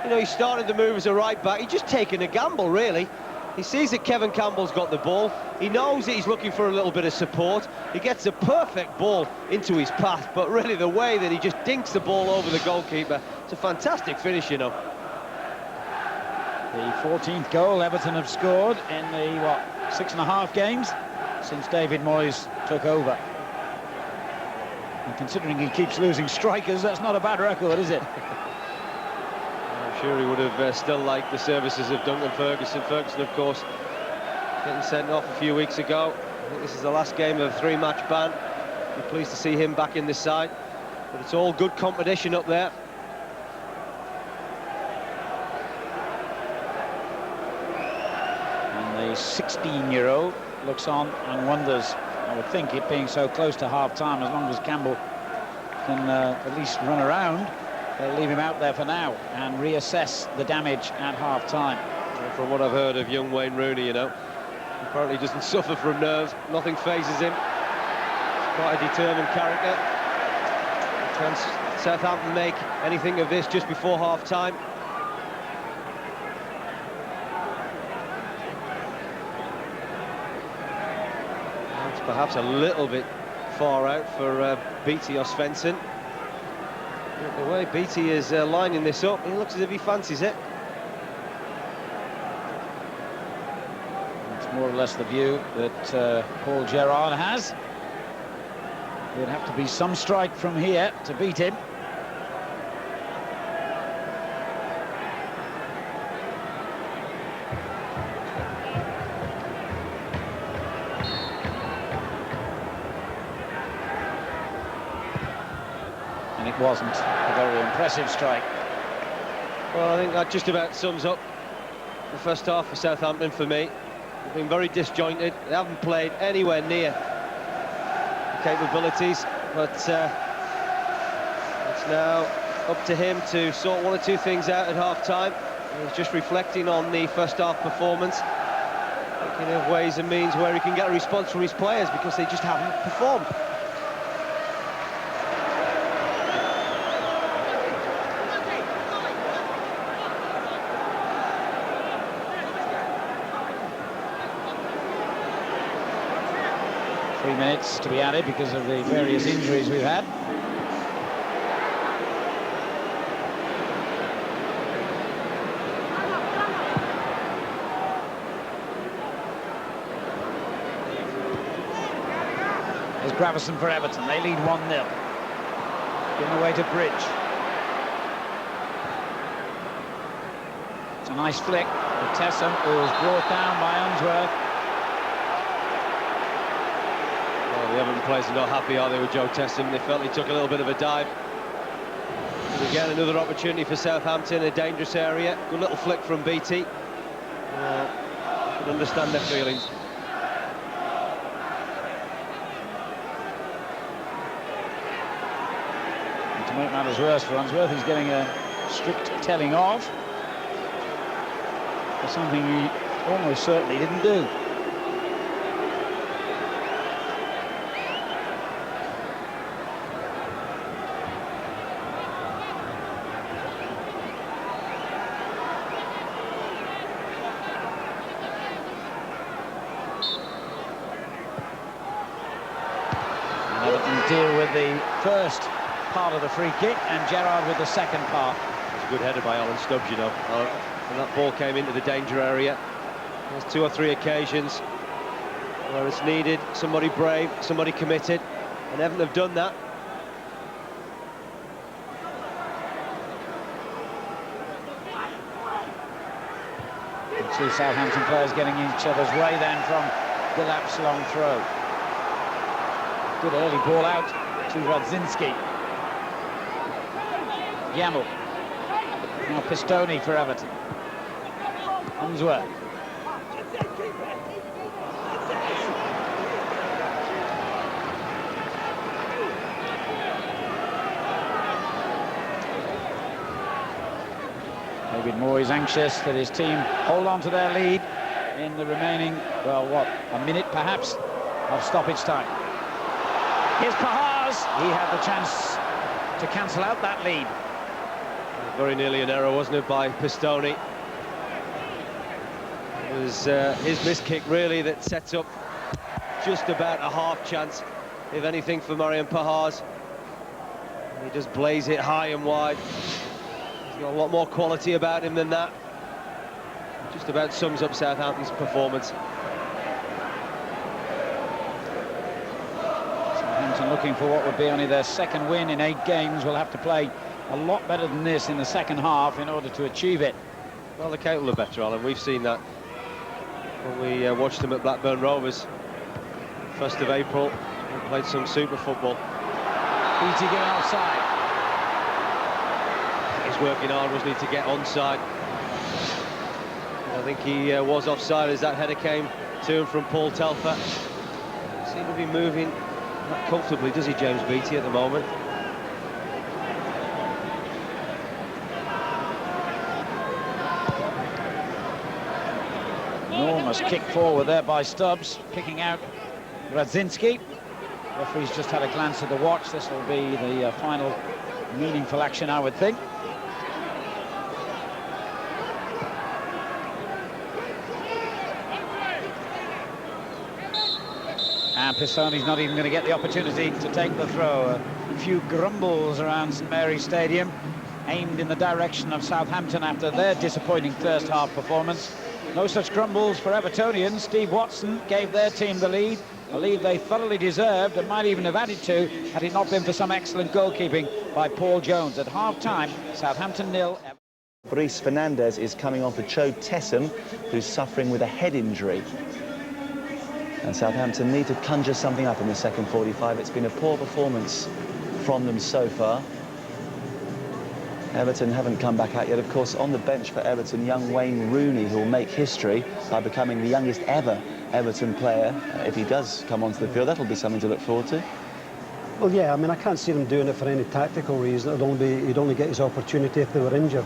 You know, he started the move as a right-back. He's just taken a gamble, really. He sees that Kevin Campbell's got the ball. He knows that he's looking for a little bit of support. He gets a perfect ball into his path. But really, the way that he just dinks the ball over the goalkeeper, it's a fantastic finish, you know. The 14th goal Everton have scored in the, 6.5 games since David Moyes took over. And considering he keeps losing strikers, that's not a bad record, is it? I'm sure he would have still liked the services of Duncan Ferguson. Ferguson, of course, getting sent off a few weeks ago. I think this is the last game of a 3-match ban. Be pleased to see him back in this side. But it's all good competition up there. And the 16-year-old looks on and wonders. I would think it being so close to half-time, as long as Campbell can at least run around, they'll leave him out there for now and reassess the damage at half-time. From what I've heard of young Wayne Rooney, you know, he apparently doesn't suffer from nerves. Nothing phases him. He's quite a determined character. Can Southampton make anything of this just before half-time? It's perhaps a little bit far out for Beattie or Svensson. The way Beattie is lining this up, he looks as if he fancies it. It's more or less the view that Paul Gerrard has. There'd have to be some strike from here to beat him. And it wasn't a very impressive strike. Well, I think that just about sums up the first half for Southampton for me. They've been very disjointed. They haven't played anywhere near the capabilities, but it's now up to him to sort one or two things out at half-time. He's just reflecting on the first half performance, thinking of ways and means where he can get a response from his players, because they just haven't performed. Three minutes to be added because of the various injuries we've had. Gravison for Everton. They lead 1-0. Given away to Bridge. It's a nice flick for Tessem, who was brought down by Unsworth. Well, the Everton players are not happy, are they, with Joe Tessem? They felt he took a little bit of a dive. And again, another opportunity for Southampton, a dangerous area. Good little flick from Beattie. I can understand their feelings. And to make matters worse for Unsworth, he's getting a strict telling off for something he almost certainly didn't do. Deal with the first part of the free kick, and Gerrard with the second part. It's a good header by Alan Stubbs, you know. And that ball came into the danger area. There's 2 or 3 occasions where it's needed somebody brave, somebody committed, and Everton have done that. You can see Southampton players getting each other's way then from Billup's long throw. Good early ball out to Radzinski. Yamel. Now Pistoni for Everton. Unsworth. David Moore is anxious that his team hold on to their lead in the remaining, well, what, a minute perhaps of stoppage time. Here's Pahars. He had the chance to cancel out that lead. Very nearly an error, wasn't it, by Pistoni? It was his missed kick, really, that sets up just about a half chance, if anything, for Marian Pahars. He just blaze it high and wide. He's got a lot more quality about him than that. Just about sums up Southampton's performance. Looking for what would be only their second win in 8 games, will have to play a lot better than this in the second half in order to achieve it. Well, they're capable of better, Alan. We've seen that when we watched them at Blackburn Rovers 1st of April. They played some super football. Beattie going offside. He's working hard, wasn't he, to get onside. I think he was offside as that header came to him from Paul Telfer. Seemed to be moving not comfortably, does he, James Beattie, at the moment? Enormous kick forward there by Stubbs, picking out Radzinski. Referee's just had a glance at the watch. This will be the final meaningful action, I would think. And Pistoni's not even going to get the opportunity to take the throw. A few grumbles around St Mary's Stadium, aimed in the direction of Southampton after their disappointing first half performance. No such grumbles for Evertonians. Steve Watson gave their team the lead, a lead they thoroughly deserved and might even have added to had it not been for some excellent goalkeeping by Paul Jones. At half-time, Southampton 0. Brice Fernandes is coming on for Joe Tessem, who's suffering with a head injury. And Southampton need to conjure something up in the second 45. It's been a poor performance from them so far. Everton haven't come back out yet. Of course, on the bench for Everton, young Wayne Rooney, who will make history by becoming the youngest ever Everton player. If he does come onto the field, that'll be something to look forward to. Well, yeah, I mean, I can't see them doing it for any tactical reason. He'd only get his opportunity if they were injured.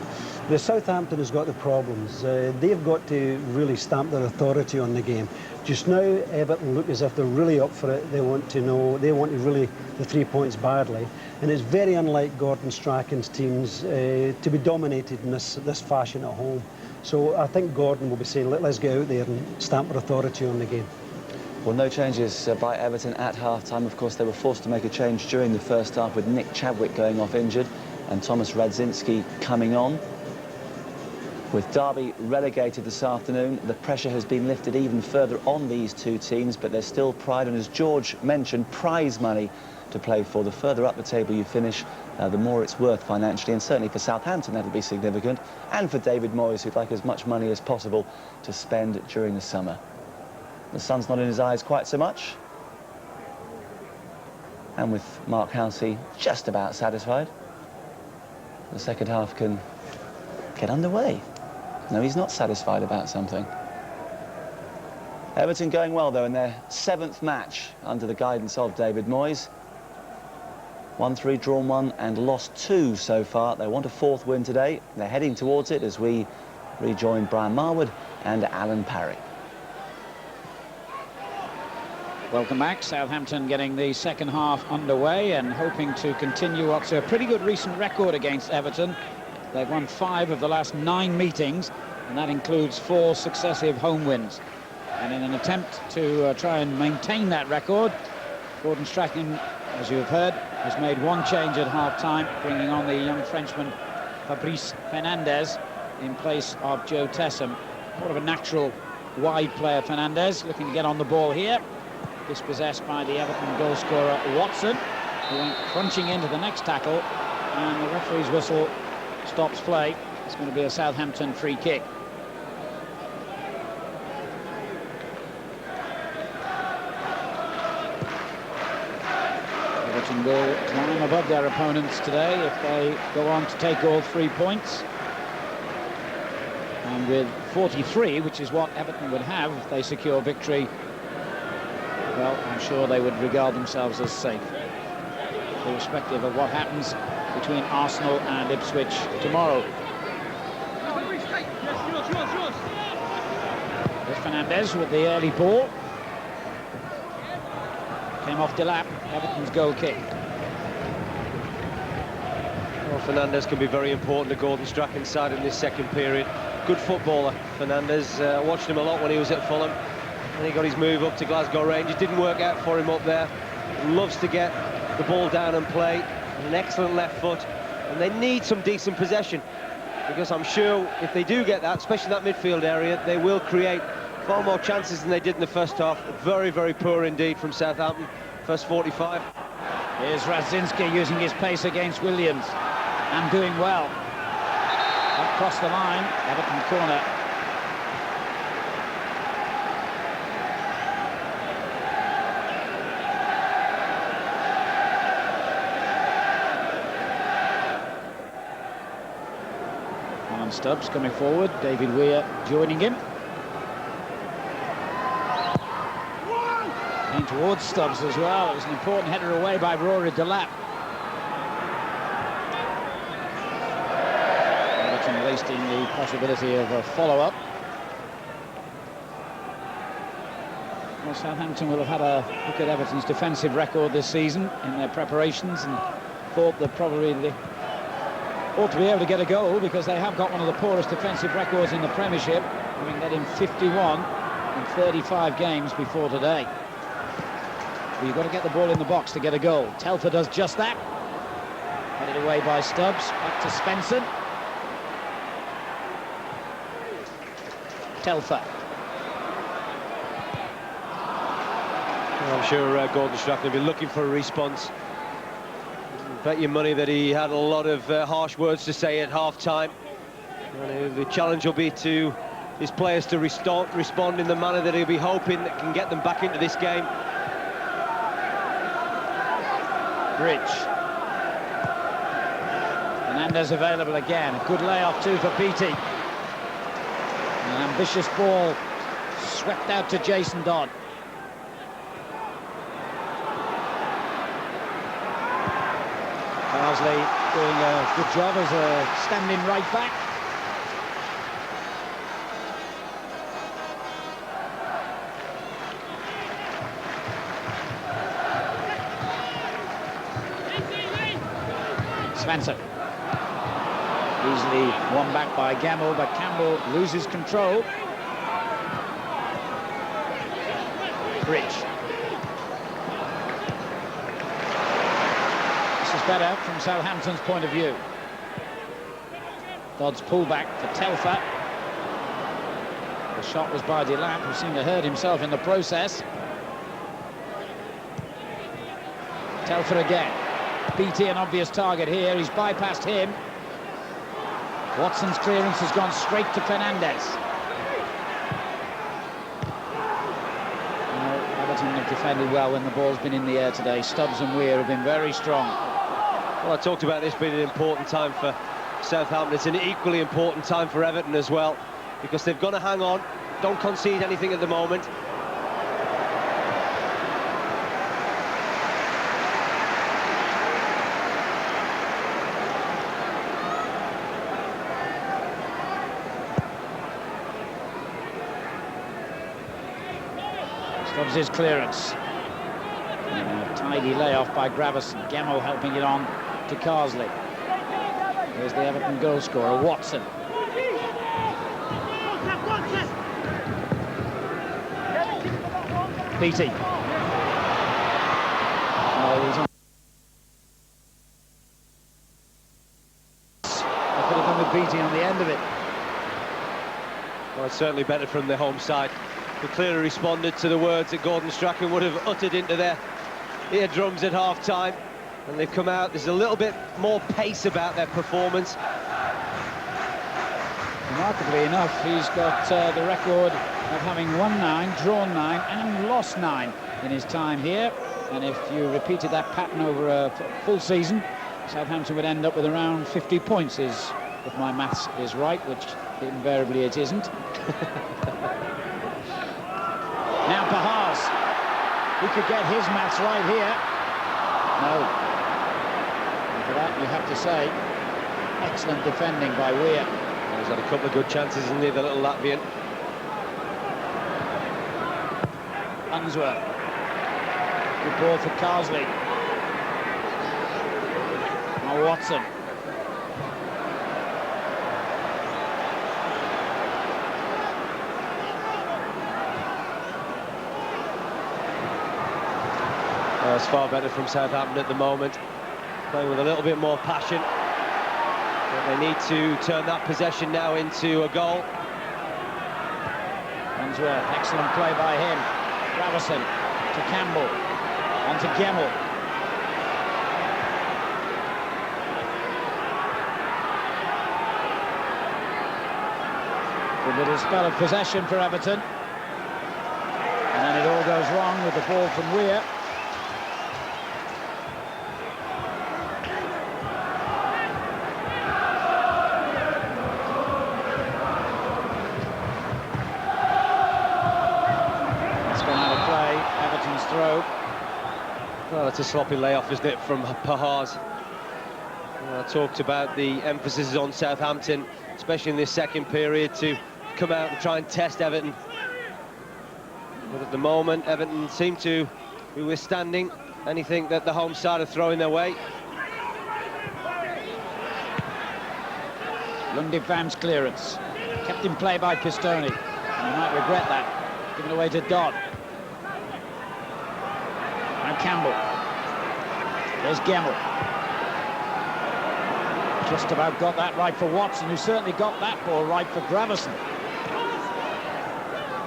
The Southampton has got the problems. They've got to really stamp their authority on the game. Just now, Everton look as if they're really up for it. They want to really the 3 points badly. And it's very unlike Gordon Strachan's teams to be dominated in this fashion at home. So I think Gordon will be saying, let's get out there and stamp our authority on the game. Well, no changes by Everton at half-time. Of course, they were forced to make a change during the first half with Nick Chadwick going off injured and Thomas Radzinski coming on. With Derby relegated this afternoon, the pressure has been lifted even further on these two teams, but there's still pride, and as George mentioned, prize money to play for. The further up the table you finish, the more it's worth financially, and certainly for Southampton that'll be significant, and for David Moyes, who'd like as much money as possible to spend during the summer. The sun's not in his eyes quite so much, and with Mark Housey just about satisfied, the second half can get underway. No, he's not satisfied about something. Everton going well, though, in their 7th match under the guidance of David Moyes. 1-3, drawn 1 and lost 2 so far. They want a 4th win today. They're heading towards it as we rejoin Brian Marwood and Alan Parry. Welcome back. Southampton getting the second half underway and hoping to continue what's a pretty good recent record against Everton. They've won 5 of the last 9 meetings, and that includes 4 successive home wins. And in an attempt to try and maintain that record, Gordon Strachan, as you have heard, has made 1 change at half-time, bringing on the young Frenchman Fabrice Fernandes in place of Joe Tessem. Sort of a natural wide player, Fernandes, looking to get on the ball here. Dispossessed by the Everton goal scorer Watson, who went crunching into the next tackle, and the referee's whistle stops play. It's going to be a Southampton free kick. Everton will climb above their opponents today if they go on to take all 3 points. And with 43, which is what Everton would have if they secure victory, well, I'm sure they would regard themselves as safe, irrespective of what happens between Arsenal and Ipswich tomorrow. There's Fernandes with the early ball. Came off Delap, Everton's goal kick. Well, Fernandes can be very important to Gordon Strachan's side in this second period. Good footballer, Fernandes. Watched him a lot when he was at Fulham. And he got his move up to Glasgow Rangers. Didn't work out for him up there. Loves to get the ball down and play. An excellent left foot. And they need some decent possession, because I'm sure if they do get that, especially in that midfield area, they will create far more chances than they did in the first half. Very, very poor indeed from Southampton. First 45. Here's Radzinski using his pace against Williams and doing well. Across the line, Everton corner. Alan Stubbs coming forward, David Weir joining him. Came towards Stubbs as well. It was an important header away by Rory Delap. Everton wasting the possibility of a follow-up. Well, Southampton will have had a look at Everton's defensive record this season in their preparations and thought that probably they ought to be able to get a goal, because they have got one of the poorest defensive records in the Premiership, having let in 51 in 35 games before today. Well, you've got to get the ball in the box to get a goal. Telfer does just that. Headed away by Stubbs, back to Svensson. Telfer. Well, I'm sure Gordon Strachan will be looking for a response. Bet your money that he had a lot of harsh words to say at half-time. The challenge will be to his players to respond in the manner that he'll be hoping that can get them back into this game. Bridge. Fernandes available again. A good layoff too for Beattie. An ambitious ball swept out to Jason Dodd. Carsley doing a good job as a standing right back. Svensson. Easily won back by Gamble, but Campbell loses control. Bridge. This is better from Southampton's point of view. Dodd's pullback for Telfer. The shot was by Delap, who seemed to hurt himself in the process. Telfer again. BT an obvious target here. He's bypassed him. Watson's clearance has gone straight to Fernandez. Everton have defended well when the ball's been in the air today. Stubbs and Weir have been very strong. Well, I talked about this being an important time for Southampton. It's an equally important time for Everton as well, because they've got to hang on, don't concede anything at the moment. Stubbs his clearance. And a tidy layoff by Gravison. Gemmell helping it on to Carsley. Here's the Everton goal scorer, Watson. BT. Oh, he's on. I could have done with BT on the end of it. Well, it's certainly better from the home side, who clearly responded to the words that Gordon Strachan would have uttered into their eardrums at half-time. And they've come out, there's a little bit more pace about their performance. Remarkably enough, he's got the record of having won 9, drawn 9 and lost 9 in his time here. And if you repeated that pattern over a full season, Southampton would end up with around 50 points, if my maths is right, which invariably it isn't. Now Pahars, he could get his maths right here. No. And for that, you have to say, excellent defending by Weir. He's had a couple of good chances, isn't he, the little Latvian? Unsworth. Good ball for Carsley. Now Watson. It's far better from Southampton at the moment, playing with a little bit more passion. But they need to turn that possession now into a goal. Unsworth, excellent play by him. Gravison to Campbell, on to Gemmell. Good little spell of possession for Everton. And then it all goes wrong with the ball from Weir. Throw. Well, it's a sloppy layoff, isn't it, from Pahars. I talked about the emphasis on Southampton, especially in this second period, to come out and try and test Everton. But at the moment, Everton seem to be withstanding anything that the home side are throwing their way. Lundifam's clearance. Kept in play by Pistone. And he might regret that. Given away to Dodd. Campbell. There's Gemmell. Just about got that right for Watson, who certainly got that ball right for Gravison.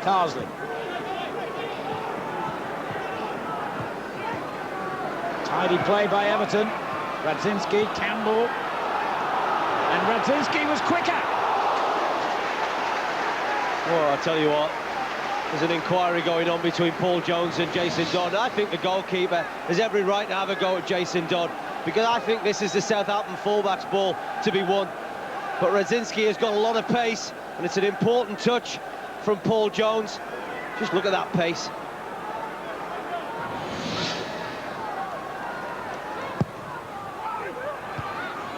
Carsley. Tidy play by Everton. Radzinski, Campbell. And Radzinski was quicker. Well, I'll tell you what. There's an inquiry going on between Paul Jones and Jason Dodd. I think the goalkeeper has every right to have a go at Jason Dodd, because I think this is the Southampton fullback's ball to be won. But Radzinski has got a lot of pace, and it's an important touch from Paul Jones. Just look at that pace.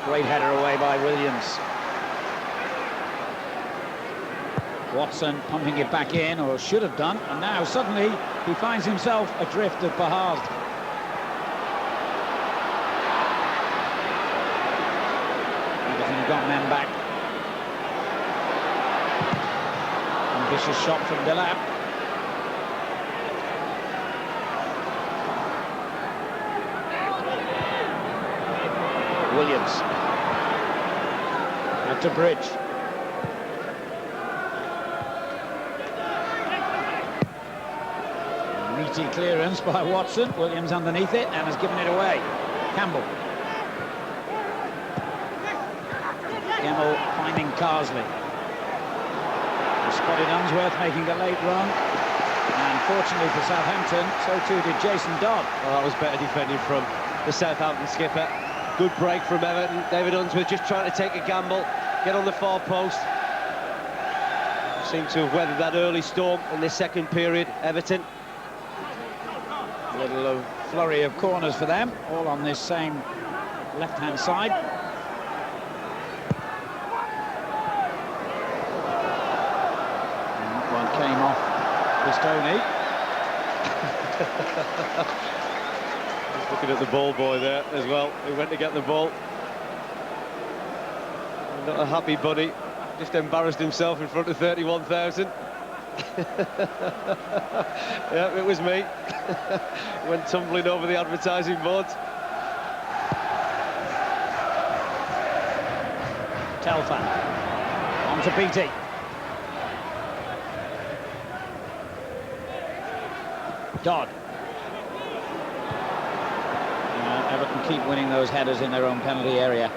Great header away by Williams. Watson pumping it back in, or should have done, and now suddenly he finds himself adrift of Pahars. Everton got men back. Ambitious shot from Delap. Williams. Out to Bridge. Beattie clearance by Watson. Williams underneath it and has given it away. Campbell. Gemmell finding Carsley. Spotted Unsworth making a late run. And fortunately for Southampton, so too did Jason Dodd. Well, that was better defending from the Southampton skipper. Good break from Everton. David Unsworth just trying to take a gamble, get on the far post. Seemed to have weathered that early storm in this second period, Everton. A little flurry of corners for them, all on this same left-hand side. And that one came off Pistone. He's looking at the ball boy there as well. He went to get the ball. Not a happy bunny. Just embarrassed himself in front of 31,000. Yeah, it was me. Went tumbling over the advertising boards. Telfer on to Beattie. Dodd. Everton keep winning those headers in their own penalty area.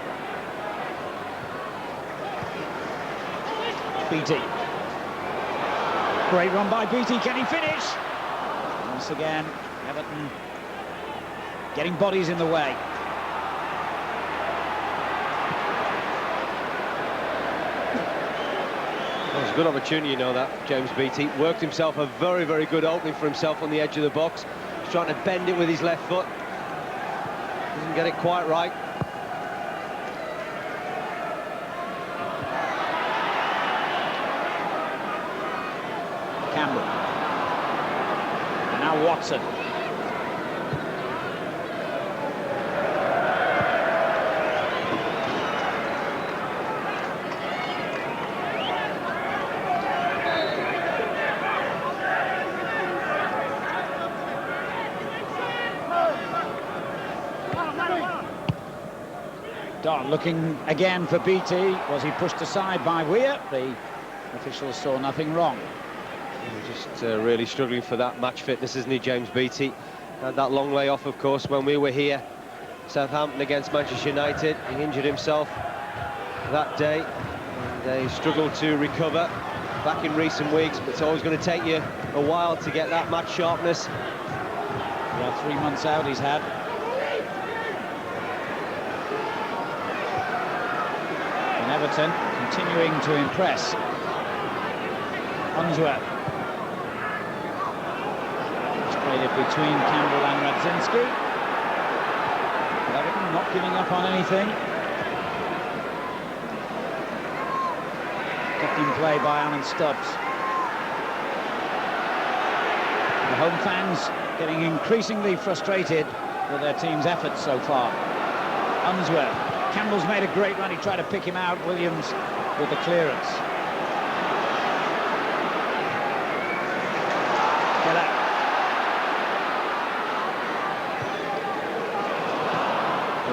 Beattie. Great run by Beattie. Can he finish? Once again, Everton getting bodies in the way. It was a good opportunity, you know that, James Beattie. Worked himself a very, very good opening for himself on the edge of the box. He's trying to bend it with his left foot. Doesn't get it quite right. Campbell. And now Watson. Dodd looking again for Beattie. Was he pushed aside by Weir? The officials saw nothing wrong. Just really struggling for that match fitness, isn't he, James Beattie? Had that long layoff, of course, when we were here. Southampton against Manchester United. He injured himself that day, and he struggled to recover back in recent weeks, but it's always going to take you a while to get that match sharpness. Yeah, 3 months out he's had. And Everton continuing to impress. Unsworth. Played it between Campbell and Radzinski. Everton not giving up on anything. Kept in play by Alan Stubbs. The home fans getting increasingly frustrated with their team's efforts so far. Unsworth. Campbell's made a great run. He tried to pick him out. Williams with the clearance. Get out.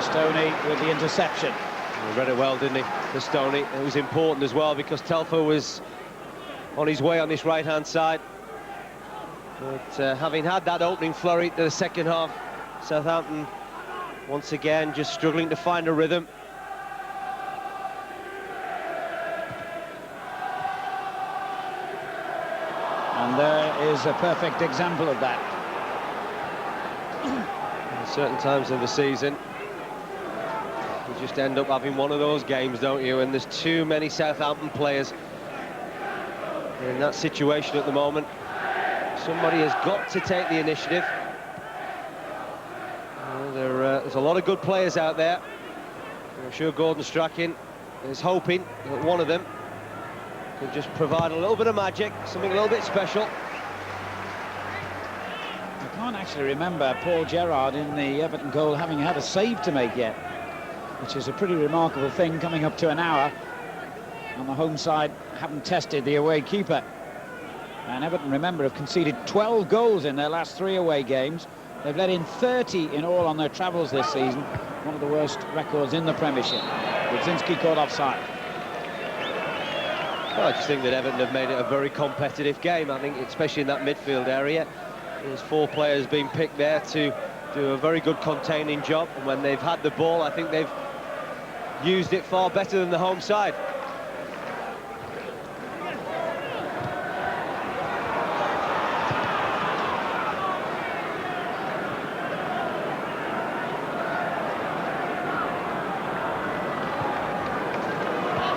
Stoney with the interception. He read it well, didn't he, for Stoney? It was important as well because Telfer was on his way on this right-hand side. But having had that opening flurry to the second half, Southampton once again just struggling to find a rhythm. And there is a perfect example of that. At certain times of the season, you just end up having one of those games, don't you? And there's too many Southampton players in that situation at the moment. Somebody has got to take the initiative. There's a lot of good players out there. I'm sure Gordon Strachan is hoping that one of them could just provide a little bit of magic, something a little bit special. I can't actually remember Paul Gerrard in the Everton goal having had a save to make yet, which is a pretty remarkable thing coming up to an hour. On the home side, haven't tested the away keeper. And Everton, remember, have conceded 12 goals in their last 3 away games. They've let in 30 in all on their travels this season. One of the worst records in the Premiership. Radzinski caught offside. Well, I just think that Everton have made it a very competitive game. I think, especially in that midfield area. There's 4 players being picked there to do a very good containing job, and when they've had the ball, I think they've used it far better than the home side.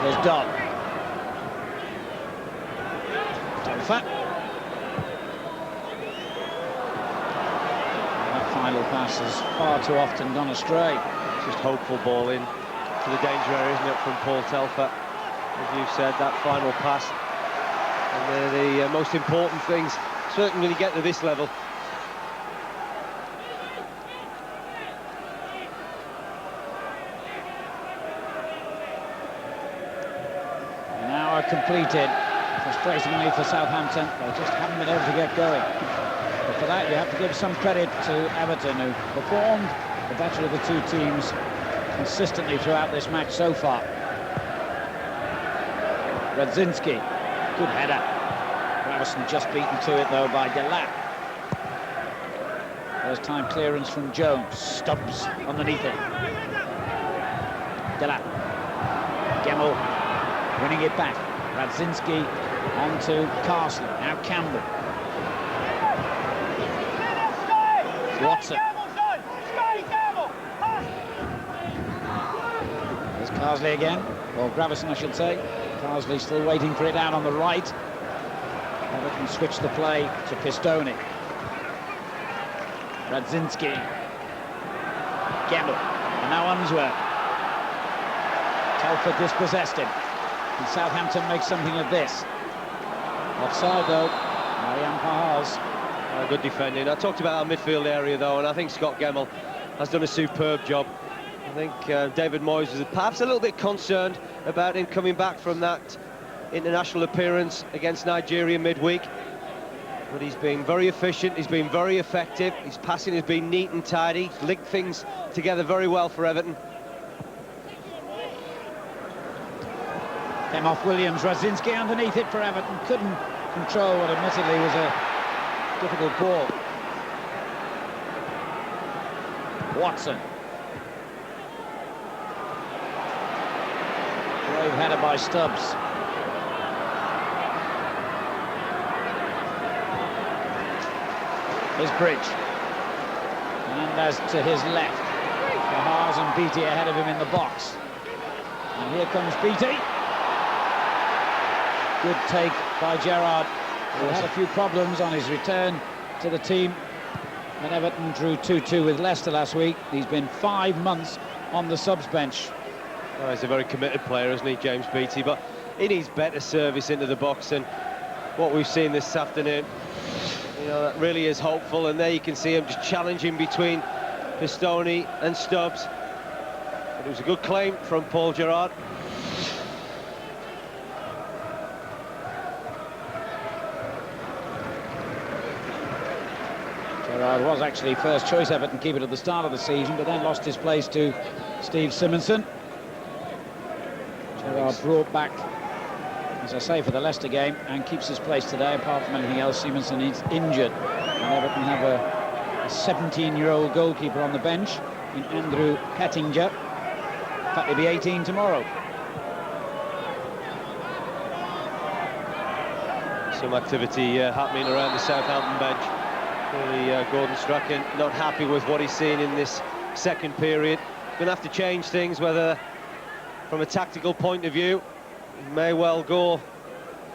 There's Dodd. Telfer. That final pass has far too often gone astray. Just hopeful ball in to the danger area, isn't it, from Paul Telfer? As you've said, that final pass. And they're the most important things, certainly when you get to this level. Completed, frustratingly for Southampton. They just haven't been able to get going. But for that, you have to give some credit to Everton, who performed the better of the two teams consistently throughout this match so far. Radzinski, good header. Gravison just beaten to it though by Delap. First time clearance from Jones. Stubbs underneath it. Delap. Gemmell winning it back. Radzinski on to Carsley. Now Campbell. Watson. There's Carsley again. Or Gravison, I should say. Carsley still waiting for it out on the right. Everton switch the play to Pistone. Radzinski. Gemmell. And now Unsworth. Telfer dispossessed him. And Southampton makes something of this. Offside though, Mariam Pahars. Good defending. I talked about our midfield area though, and I think Scott Gemmell has done a superb job. I think David Moyes was perhaps a little bit concerned about him coming back from that international appearance against Nigeria midweek. But he's been very efficient, he's been very effective, his passing has been neat and tidy, linked things together very well for Everton. Came off Williams, Radzinski underneath it for Everton, couldn't control what admittedly was a difficult ball. Watson. Brave header by Stubbs. Here's Bridge. Fernandez to his left. Pahars and Beattie ahead of him in the box. And here comes Beattie. Good take by Gerrard, who had a few problems on his return to the team. And Everton drew 2-2 with Leicester last week. He's been 5 months on the subs bench. Oh, he's a very committed player, isn't he, James Beattie? But he needs better service into the box, and what we've seen this afternoon, you know, that really is hopeful. And there you can see him just challenging between Pistone and Stubbs. But it was a good claim from Paul Gerrard. Gerrard was actually first choice Everton keeper at the start of the season, but then lost his place to Steve Simonson. Gerrard brought back, as I say, for the Leicester game, and keeps his place today. Apart from anything else, Simonson is injured. And Everton have a 17-year-old goalkeeper on the bench in Andrew Pettinger. In fact, he'll be 18 tomorrow. Some activity happening around the Southampton bench. Clearly, Gordon Strachan not happy with what he's seen in this second period. Going to have to change things, whether from a tactical point of view, he may well go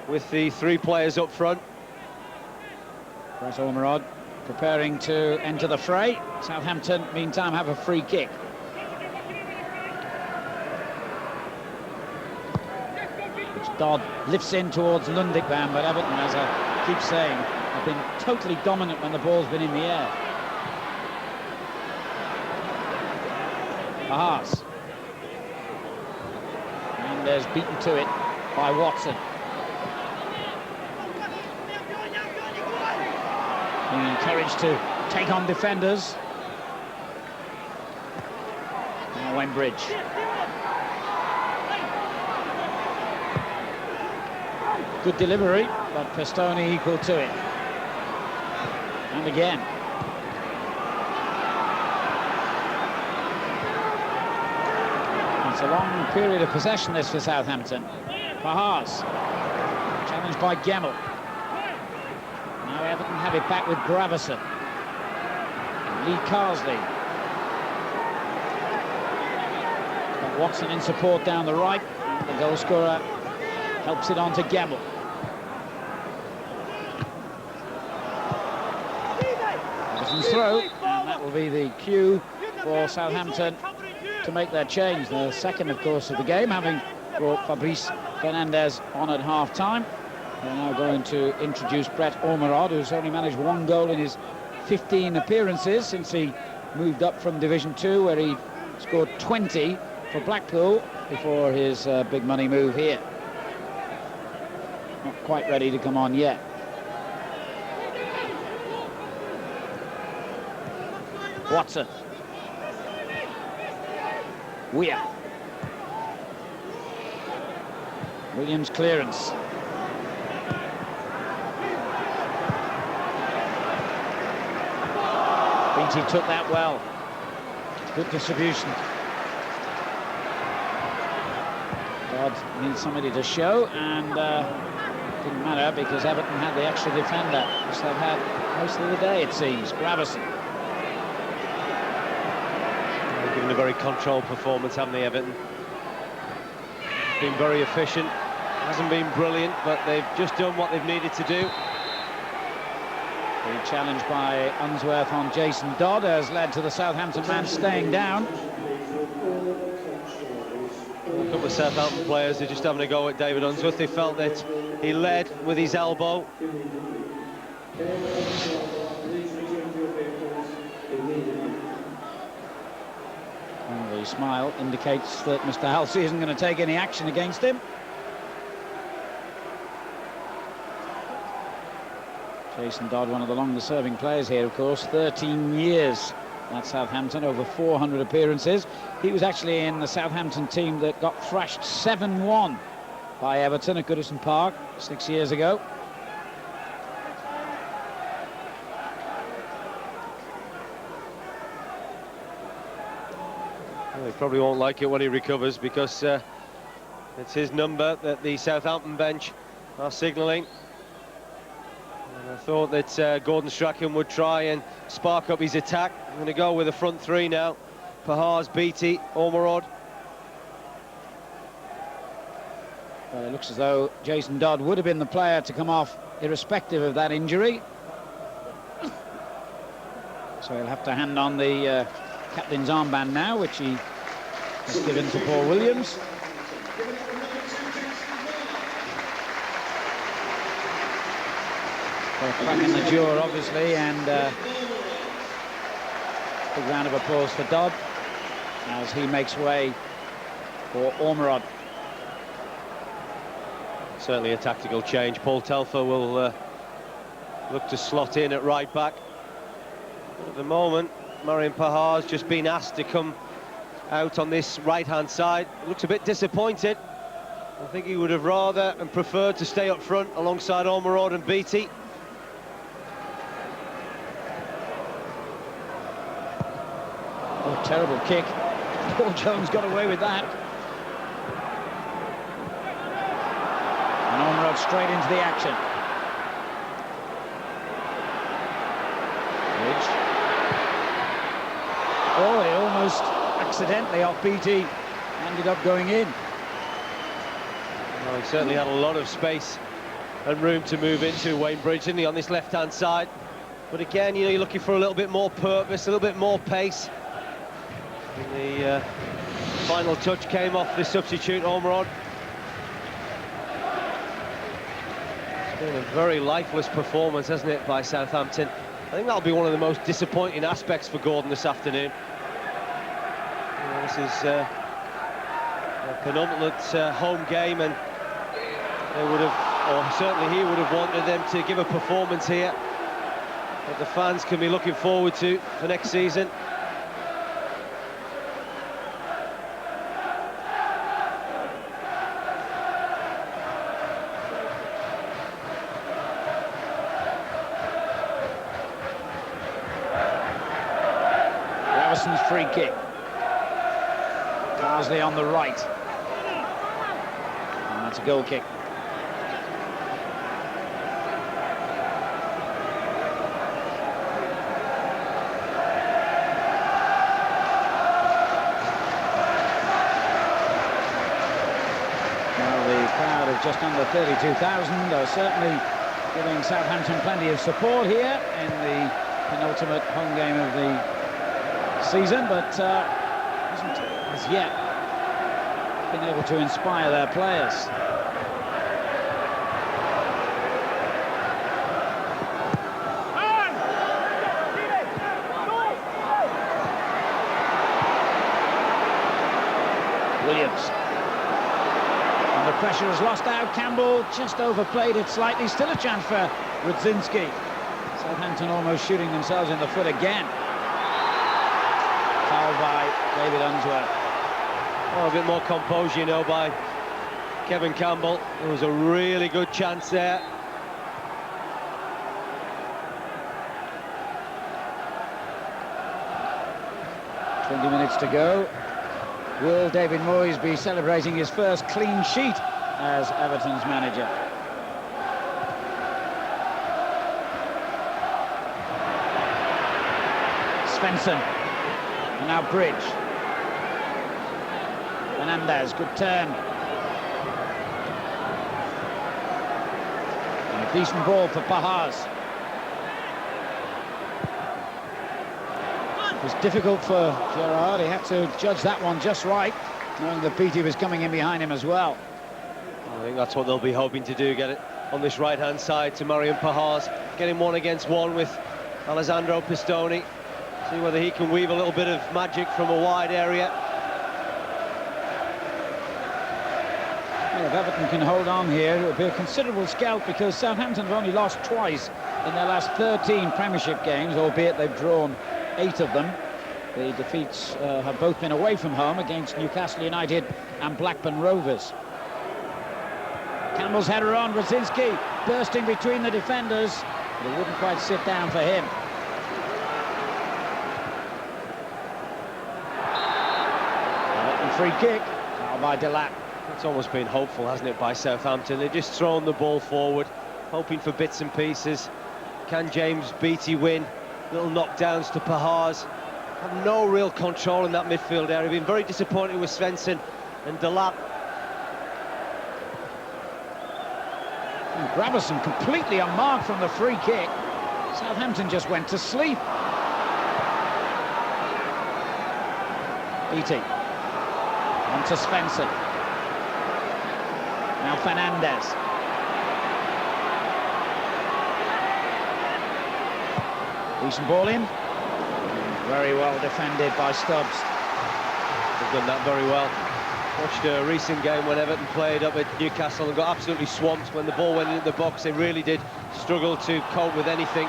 with the 3 players up front. Bryce Ormerod preparing to enter the fray. Southampton, meantime, have a free kick. Which Dodd lifts in towards Lundikvan, but Everton, as I keep saying, have been totally dominant when the ball's been in the air. Pahars. And there's beaten to it by Watson. Being encouraged to take on defenders. Now Wembridge. Good delivery, but Pistone equal to it. And again. It's a long period of possession, this, for Southampton. Pahars, challenged by Gemmell. Now Everton have it back with Gravison. Lee Carsley. Got Watson in support down the right. The goal scorer helps it on to Gemmell. Everton's throw, and that will be the cue for Southampton to make their change. The second, of course, of the game, having brought Fabrice Fernandez on at half-time. They're now going to introduce Brett Ormerod, who's only managed 1 goal in his 15 appearances since he moved up from Division 2, where he scored 20 for Blackpool before his big money move here. Not quite ready to come on yet. Watson. Weir. Williams clearance. Beattie took that well. Good distribution. God needs somebody to show, and didn't matter because Everton had the extra defender, which they've had most of the day, it seems. Gravison. They've given a very controlled performance, haven't they, Everton? Been very efficient. Hasn't been brilliant, but they've just done what they've needed to do. The challenge by Unsworth on Jason Dodd has led to the Southampton man staying down. A couple of Southampton players are just having a go at David Unsworth. They felt that he led with his elbow. And the smile indicates that Mr. Halsey isn't going to take any action against him. Jason Dodd, one of the longest serving players here, of course, 13 years at Southampton, over 400 appearances. He was actually in the Southampton team that got thrashed 7-1 by Everton at Goodison Park 6 years ago. Well, he probably won't like it when he recovers, because it's his number that the Southampton bench are signalling. I thought that Gordon Strachan would try and spark up his attack. I'm going to go with the front three now. Pahars, Beattie, Ormerod. Well, it looks as though Jason Dodd would have been the player to come off irrespective of that injury. So he'll have to hand on the captain's armband now, which he has given to Paul Williams. Crack in the jaw, obviously, and big round of applause for Dodd as he makes way for Ormerod. Certainly a tactical change. Paul Telfer will look to slot in at right back. But at the moment, Marian Pahar's just been asked to come out on this right-hand side. Looks a bit disappointed. I think he would have rather and preferred to stay up front alongside Ormerod and Beattie. Oh, terrible kick. Paul Jones got away with that. And Ormerod straight into the action. Ridge. Oh, it almost accidentally off Beattie. Ended up going in. Well, he certainly had a lot of space and room to move into, Wayne Bridge, didn't he, on this left-hand side. But again, you know, you're looking for a little bit more purpose, a little bit more pace. And the final touch came off the substitute, Ormerod. It's been a very lifeless performance, hasn't it, by Southampton. I think that'll be one of the most disappointing aspects for Gordon this afternoon. You know, this is a penultimate home game, and they would have, or certainly he would have wanted them to give a performance here that the fans can be looking forward to for next season. Robertson's free kick. Carsley on the right. And that's a goal kick. Well, the crowd of just under 32,000 are certainly giving Southampton plenty of support here in the penultimate home game of the season, but hasn't as yet been able to inspire their players. Williams. Under pressure, has lost out. Campbell just overplayed it slightly. Still a chance for Rudzinski. Southampton almost shooting themselves in the foot again. Foul by David Unsworth. Oh, a bit more composure, you know, by Kevin Campbell. It was a really good chance there. Minutes to go. Will David Moyes be celebrating his first clean sheet as Everton's manager? Svensson. And now Bridge. Fernandez, good turn. And a decent ball for Pahars. It was difficult for Gerrard. He had to judge that one just right, knowing that Beattie was coming in behind him as well. I think that's what they'll be hoping to do, get it on this right-hand side to Marian Pahars, getting 1-against-1 with Alessandro Pistoni. See whether he can weave a little bit of magic from a wide area. Well, if Everton can hold on here, it will be a considerable scalp, because Southampton have only lost twice in their last 13 Premiership games, albeit they've drawn 8 of them. The defeats have both been away from home against Newcastle United and Blackburn Rovers. Campbell's header on, Rudzinski bursting between the defenders, but it wouldn't quite sit down for him. Free kick, now by Delap. It's almost been hopeful, hasn't it, by Southampton? They're just throwing the ball forward, hoping for bits and pieces. Can James Beattie win? Little knockdowns to Pahars. Have no real control in that midfield area. Been very disappointed with Svensson and Delap. And Gravison completely unmarked from the free kick. Southampton just went to sleep. Beattie. On to Svensson. Now Fernandez. Decent ball in. Very well defended by Stubbs. They've done that very well. Watched a recent game when Everton played up at Newcastle and got absolutely swamped when the ball went into the box. They really did struggle to cope with anything.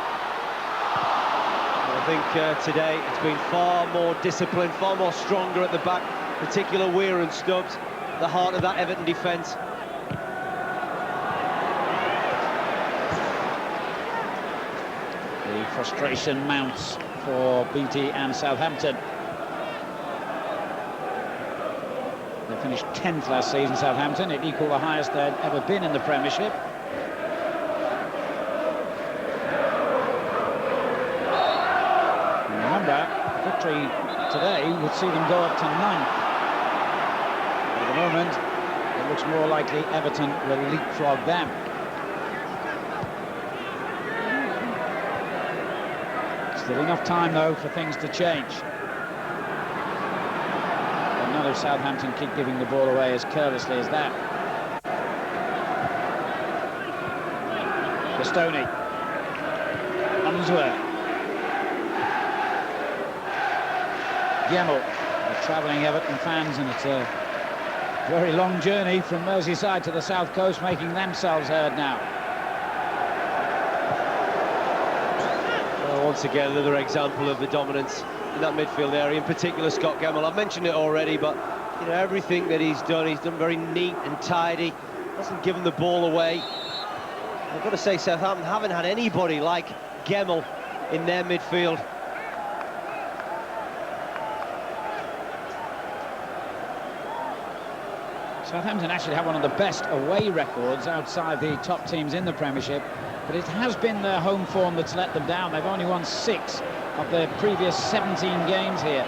I think today it's been far more disciplined, far more stronger at the back, particularly Weir and Stubbs, the heart of that Everton defence. The frustration mounts for Beattie and Southampton. They finished 10th last season, Southampton. It equalled the highest they'd ever been in the Premiership. Remember, victory today would see them go up to 9th. At the moment, it looks more likely Everton will leapfrog them. Still enough time, though, for things to change. But none of Southampton keep giving the ball away as carelessly as that. Pistoni. Unsworth. Gemmell, the travelling Everton fans, and it's a very long journey from Merseyside to the south coast, making themselves heard now. Well, once again, another example of the dominance in that midfield area, in particular Scott Gemmell. I've mentioned it already, but you know, everything that he's done very neat and tidy. Hasn't given the ball away. I've got to say, Southampton haven't had anybody like Gemmell in their midfield. Southampton actually have one of the best away records outside the top teams in the Premiership, but it has been their home form that's let them down. They've only won 6 of their previous 17 games here.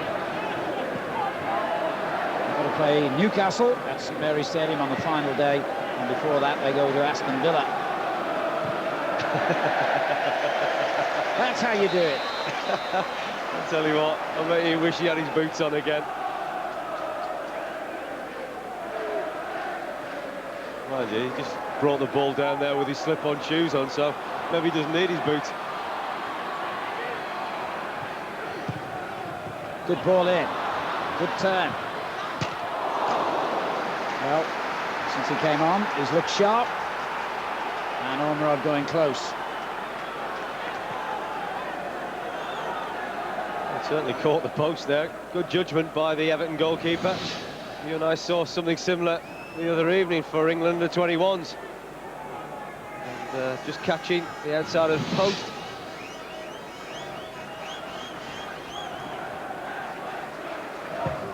They've got to play Newcastle at St Mary's Stadium on the final day, and before that they go to Aston Villa. That's how you do it. I'll tell you what, I bet he wish he had his boots on again. Mind you, he just brought the ball down there with his slip-on shoes on, so maybe he doesn't need his boots. Good ball in, good turn. Well, since he came on, he's looked sharp, and Ormerod going close. He certainly caught the post there. Good judgment by the Everton goalkeeper. You and I saw something similar the other evening for England under-21s. And just catching the outside of the post.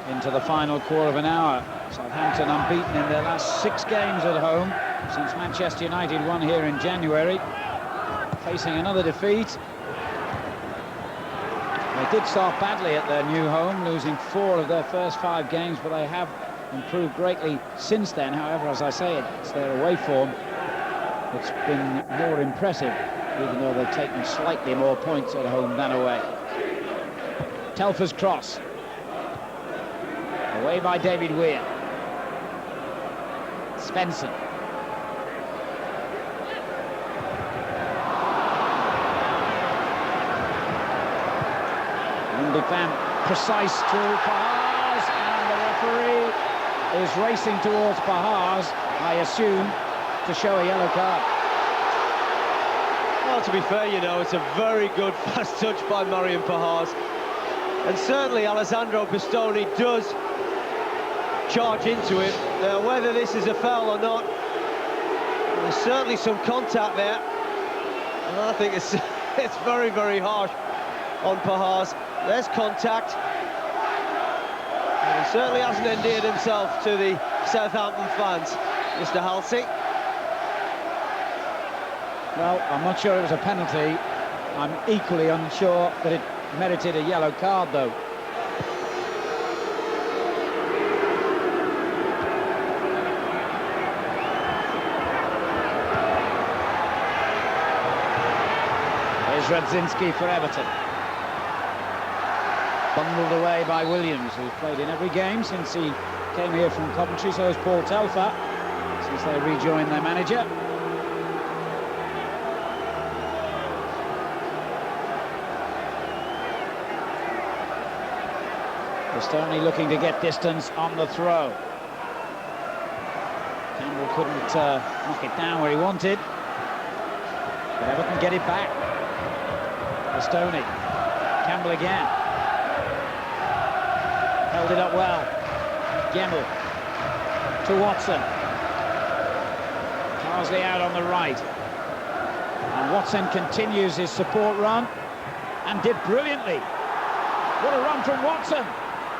Into the final quarter of an hour. Southampton unbeaten in their last 6 games at home since Manchester United won here in January. Facing another defeat. They did start badly at their new home, losing 4 of their first 5 games, but they have improved greatly since then. However, as I say, it's their away form that's been more impressive, even though they've taken slightly more points at home than away. Telfer's cross. Away by David Weir. Svensson. Van precise to Pahars, and the referee is racing towards Pahars, I assume, to show a yellow card. Well, to be fair, you know, it's a very good fast touch by Marion Pahars, and certainly Alessandro Bastoni does charge into it. Now, whether this is a foul or not, there's certainly some contact there, and I think it's very, very harsh on Pahars. There's contact, and he certainly hasn't endeared himself to the Southampton fans, Mr. Halsey. Well, I'm not sure it was a penalty. I'm equally unsure that it merited a yellow card, though. Here's Radzinski for Everton. Bundled away by Williams, who's played in every game since he came here from Coventry. So is Paul Telfer, since they rejoined their manager. Bastoni looking to get distance on the throw. Campbell couldn't knock it down where he wanted, but Everton get it back. Bastoni, Campbell again. Held it up well. Gemmell to Watson. Carsley out on the right. And Watson continues his support run and did brilliantly. What a run from Watson.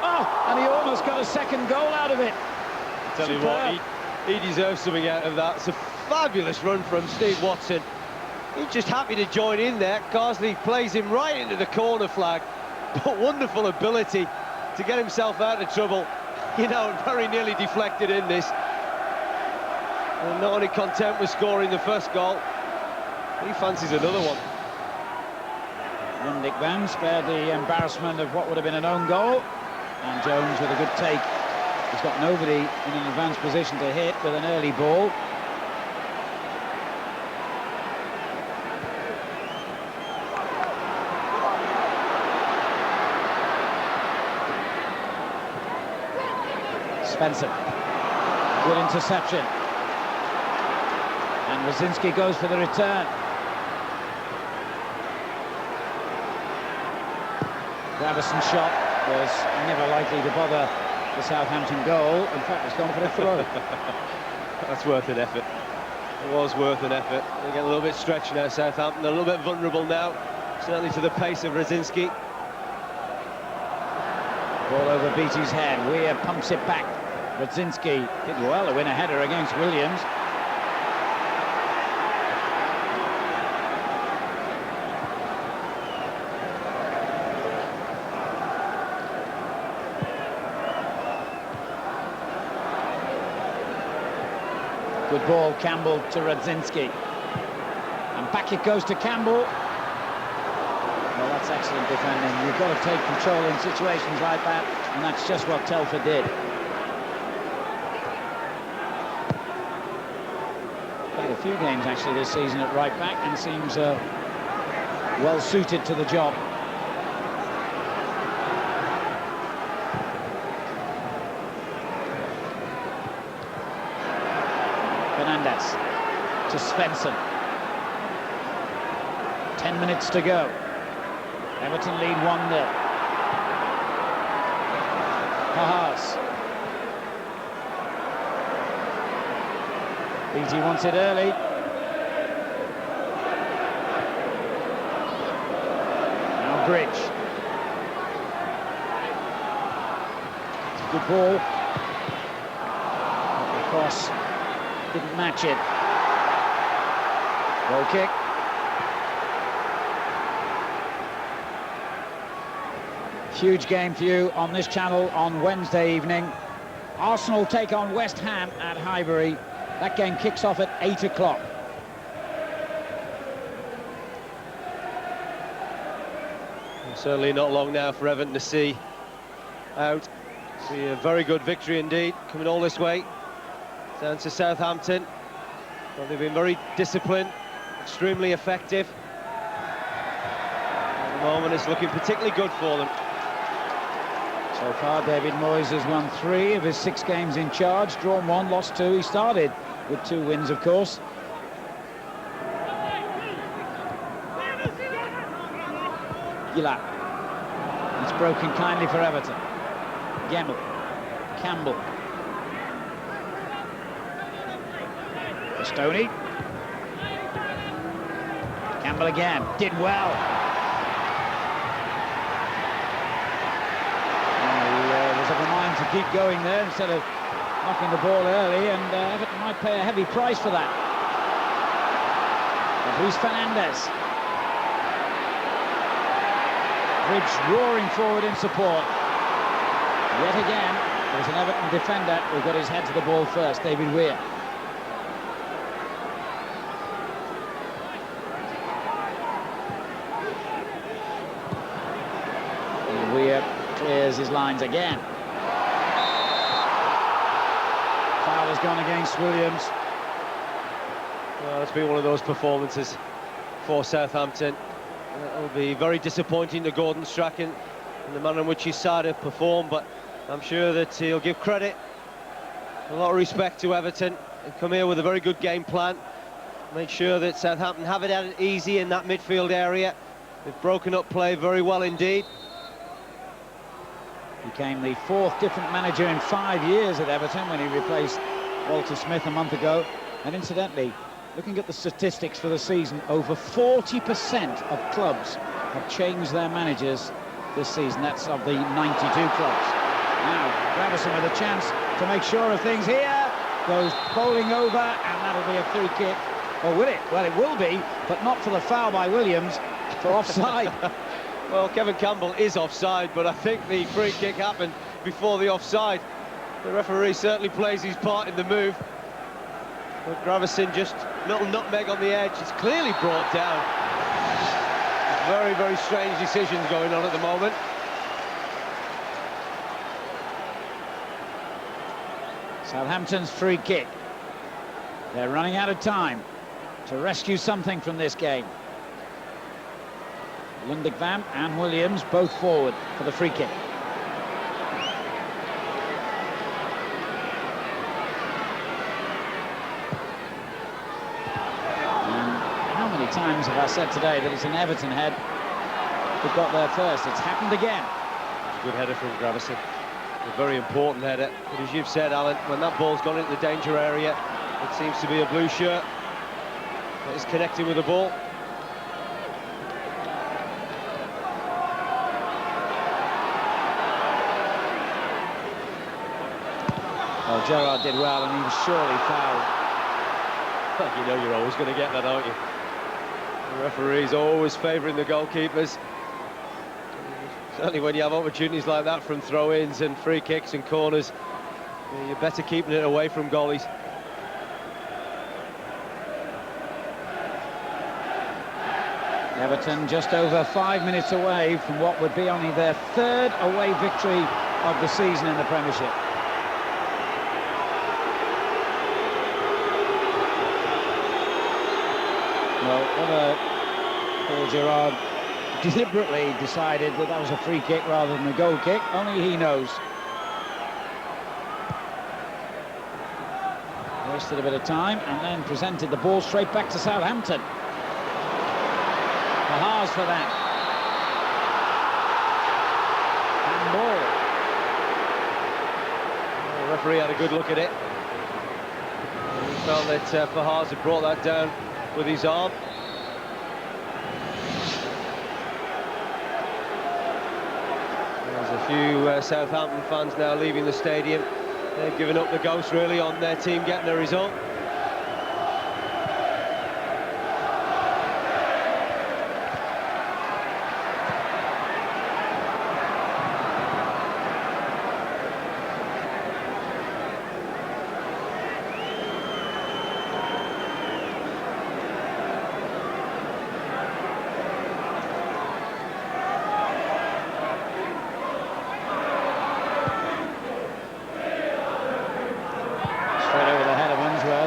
Oh, and he almost got a second goal out of it. I tell you what, he deserves something out of that. It's a fabulous run from Steve Watson. He's just happy to join in there. Carsley plays him right into the corner flag, but wonderful ability to get himself out of trouble. You know, very nearly deflected in this. And not only content with scoring the first goal, he fancies another one. Mundik Van spared the embarrassment of what would have been an own goal. And Jones with a good take. He's got nobody in an advanced position to hit with an early ball. Svensson, good interception, and Radzinski goes for the return. Graveson's shot was never likely to bother the Southampton goal. In fact, it's gone for a throw. That's worth an effort. It was worth an effort. They get a little bit stretched now, Southampton. They're a little bit vulnerable now, certainly to the pace of Radzinski. Ball over Beattie's head. Weir pumps it back. Radzinski did well to win a header against Williams. Good ball, Campbell to Radzinski. And back it goes to Campbell. Well, that's excellent defending. You've got to take control in situations like that, and that's just what Telford did. Played a few games actually this season at right back and seems well suited to the job. Fernandez to Svensson. 10 minutes to go. Everton lead 1-0. Haas. BT wants it early. Now Bridge. Good ball. The cross didn't match it. Goal kick. Huge game for you on this channel on Wednesday evening. Arsenal take on West Ham at Highbury. That game kicks off at 8 o'clock. Certainly not long now for Everton to see out. Be a very good victory indeed, coming all this way down to Southampton. Well, they've been very disciplined, extremely effective. At the moment, it's looking particularly good for them. So far, David Moyes has won 3 of his 6 games in charge, drawn 1, lost 2. He started with 2 wins, of course. Gillard. It's broken kindly for Everton. Gemmell. Campbell. Stoney. Campbell again. Did well. Was of a mind to keep going there instead of knocking the ball early, and Everton might pay a heavy price for that. But Luis Fernandez. Bridge roaring forward in support. Yet again, there's an Everton defender who got his head to the ball first, David Weir. And Weir clears his lines again. Foul has gone against Williams. Well, it's been one of those performances for Southampton. It will be very disappointing to Gordon Strachan in the manner in which his side have performed, but I'm sure that he'll give credit, a lot of respect to Everton, and come here with a very good game plan. Make sure that Southampton have it out easy in that midfield area. They've broken up play very well indeed. Became the 4th different manager in 5 years at Everton when he replaced Walter Smith a month ago. And incidentally, looking at the statistics for the season, over 40% of clubs have changed their managers this season. That's of the 92 clubs. Now, Gravison with a chance to make sure of things here. Goes bowling over, and that'll be a free kick. Or will it? Well, it will be, but not for the foul by Williams, for offside. Well, Kevin Campbell is offside, but I think the free kick happened before the offside. The referee certainly plays his part in the move. But Gravison just little nutmeg on the edge. It's clearly brought down. Very, very strange decisions going on at the moment. Southampton's free kick. They're running out of time to rescue something from this game. Lundekvam and Williams both forward for the free kick. And how many times have I said today that it's an Everton head that got there first? It's happened again. It's a good header from Gravison. A very important header. But as you've said, Alan, when that ball's gone into the danger area, it seems to be a blue shirt that is connecting with the ball. Well, Well, Gerrard did well, and he was surely fouled. You know you're always going to get that, aren't you? The referee's always favouring the goalkeepers. Certainly when you have opportunities like that from throw-ins and free kicks and corners, you're better keeping it away from goalies. Everton just over 5 minutes away from what would be only their third away victory of the season in the Premiership. Well, whether Paul Gerrard deliberately decided that that was a free kick rather than a goal kick, only he knows. Wasted a bit of time and then presented the ball straight back to Southampton. Haas for that. Handball. Well, the referee had a good look at it. He felt that Fahaz had brought that down with his arm. There's a few Southampton fans now leaving the stadium. They've given up the ghost really on their team getting the result.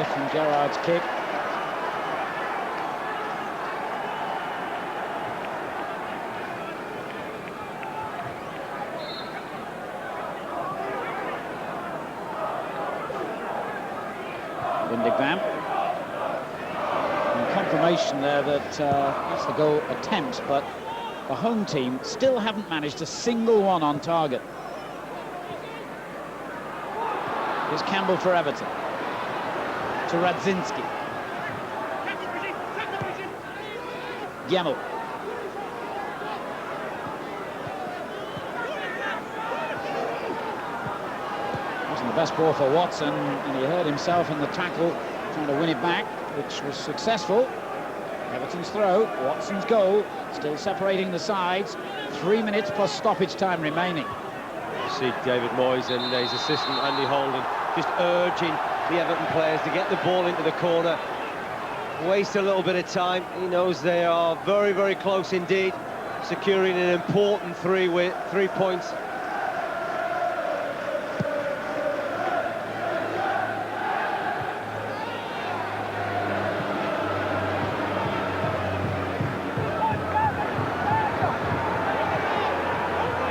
From Gerrard's kick. Windigbam. And confirmation there that that's the goal attempt, but the home team still haven't managed a single one on target. Here's Campbell for Everton. To Radzinski. Gemmell. Wasn't the best ball for Watson, and he hurt himself in the tackle, trying to win it back, which was successful. Everton's throw, Watson's goal, still separating the sides. 3 minutes plus stoppage time remaining. You see David Moyes and his assistant Andy Holden just urging the Everton players to get the ball into the corner, waste a little bit of time. He knows they are very, very close indeed, securing an important 3 points.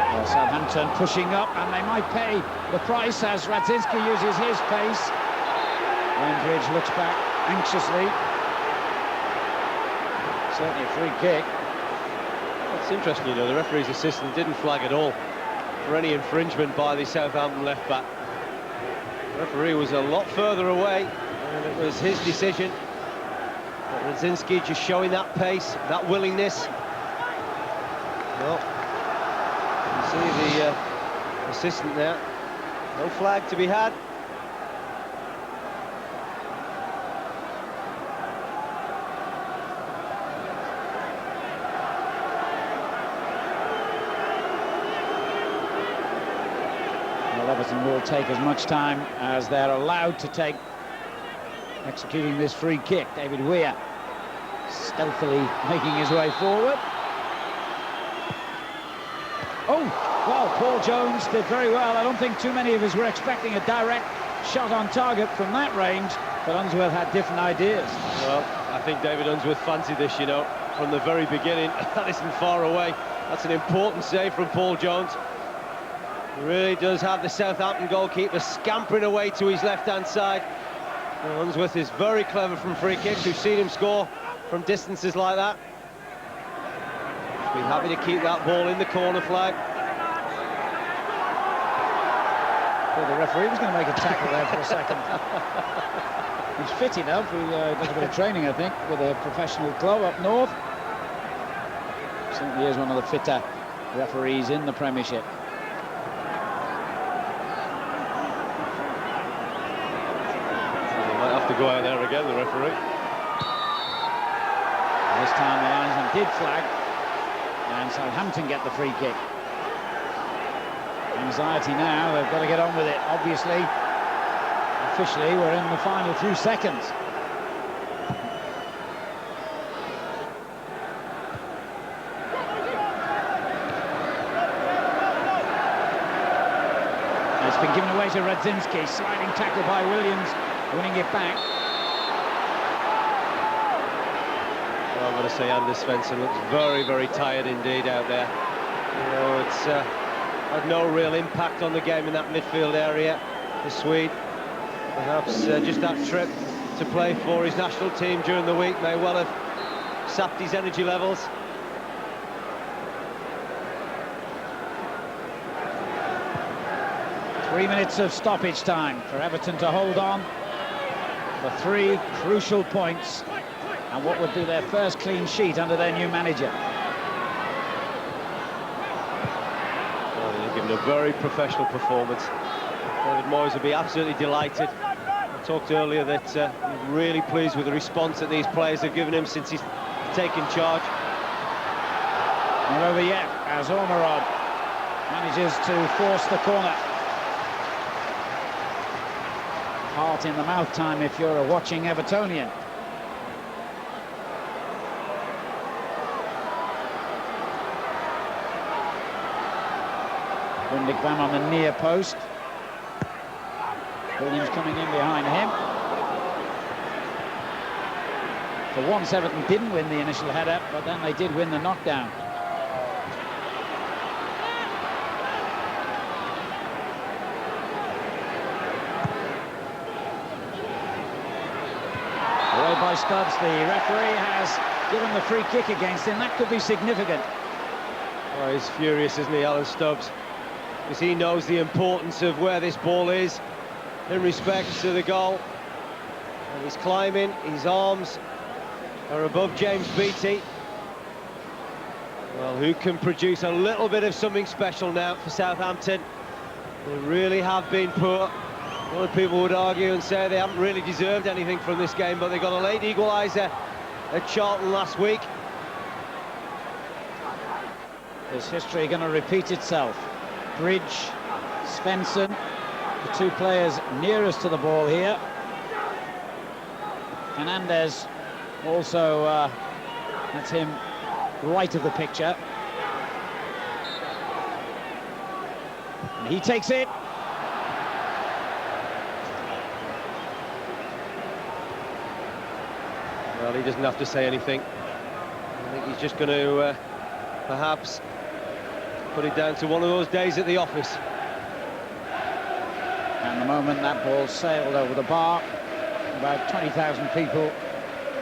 Well, Southampton pushing up, and they might pay the price as Radzinski uses his pace. Wendridge looks back anxiously. Certainly a free kick. It's interesting, you know, the referee's assistant didn't flag at all for any infringement by the Southampton left-back. The referee was a lot further away, and it was his decision. But Radzinski just showing that pace, that willingness. Well, you see the assistant there. No flag to be had. Everton will take as much time as they're allowed to take executing this free kick. David Weir stealthily making his way forward. Oh, well, Paul Jones did very well. I don't think too many of us were expecting a direct shot on target from that range, but Unsworth had different ideas. Well, I think David Unsworth fancied this, you know, from the very beginning. That isn't far away. That's an important save from Paul Jones. He really does have the Southampton goalkeeper scampering away to his left-hand side. Well, Unsworth is very clever from free kicks. We've seen him score from distances like that. He's been happy to keep that ball in the corner flag. Well, the referee was going to make a tackle there for a second. He's fit enough. He does a bit of training, I think, with a professional club up north. Certainly is one of the fitter referees in the Premiership. to go out there again, the referee. This time the linesman did flag, and Southampton get the free kick. Anxiety now, they've got to get on with it, obviously. Officially, we're in the final few seconds. It's been given away to Radzinski, sliding tackle by Williams, winning it back. Well, I'm going to say Anders Svensson looks very, very tired indeed out there. You know, it's had no real impact on the game in that midfield area. The Swede, perhaps just that trip to play for his national team during the week may well have sapped his energy levels. Three minutes of stoppage time for Everton to hold on for 3 crucial points and what would be their first clean sheet under their new manager. Well, they've given a very professional performance. David Moyes will be absolutely delighted. I talked earlier that he's really pleased with the response that these players have given him since he's taken charge. Not over yet, as Ormerod manages to force the corner. Heart in the mouth time if you're a watching Evertonian. Windikvam on the near post. Williams coming in behind him. For once, Everton didn't win the initial header, but then they did win the knockdown. Away by Stubbs, the referee has given the free kick against him. That could be significant. Oh, he's furious, isn't he, Alan Stubbs? Because he knows the importance of where this ball is in respect to the goal. And he's climbing, his arms are above James Beattie. Well, who can produce a little bit of something special now for Southampton? They really have been poor. A lot of people would argue and say they haven't really deserved anything from this game, but they got a late equaliser at Charlton last week. Is history going to repeat itself? Bridge, Svensson, the 2 players nearest to the ball here. Fernandez also, that's him right of the picture. And he takes it. Well, he doesn't have to say anything. I think he's just going to perhaps put it down to one of those days at the office. And the moment that ball sailed over the bar, about 20,000 people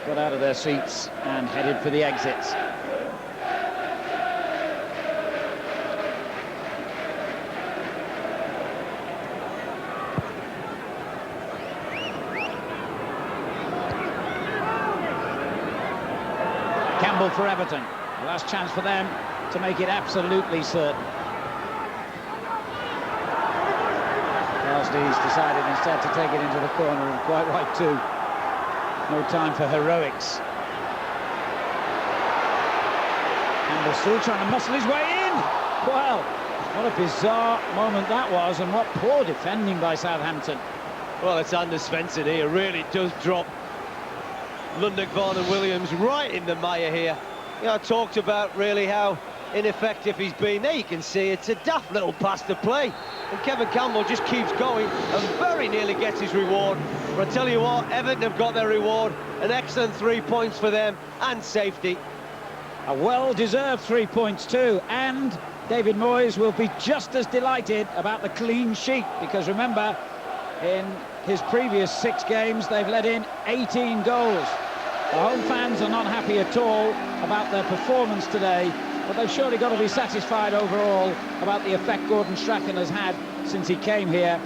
got out of their seats and headed for the exits. Campbell for Everton. The last chance for them to make it absolutely certain. He's decided instead to take it into the corner, and quite right too. No time for heroics. Campbell still trying to muscle his way in. Well, what a bizarre moment that was, and what poor defending by Southampton. Well, it's Anders Svensson here, really does drop Lundekvarn and Williams right in the mire here. You know, I talked about really how ineffective he's been. There you can see it's a daft little pass to play, and Kevin Campbell just keeps going and very nearly gets his reward. But I tell you what, Everton have got their reward. An excellent 3 points for them, and safety. A well-deserved 3 points too, and David Moyes will be just as delighted about the clean sheet, because remember, in his previous 6 games they've let in 18 goals. The home fans are not happy at all about their performance today, but they've surely got to be satisfied overall about the effect Gordon Strachan has had since he came here.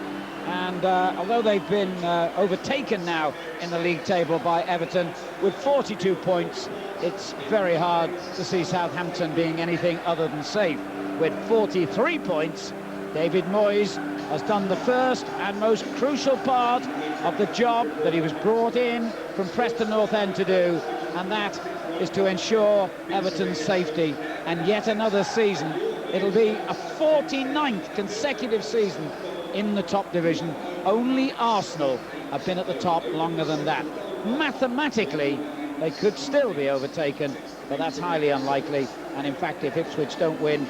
And although they've been overtaken now in the league table by Everton with 42 points, it's very hard to see Southampton being anything other than safe. With 43 points, David Moyes has done the first and most crucial part of the job that he was brought in from Preston North End to do, and that is to ensure Everton's safety. And yet another season, it'll be a 49th consecutive season in the top division. Only Arsenal have been at the top longer than that. Mathematically, they could still be overtaken, but that's highly unlikely. And in fact, if Ipswich don't win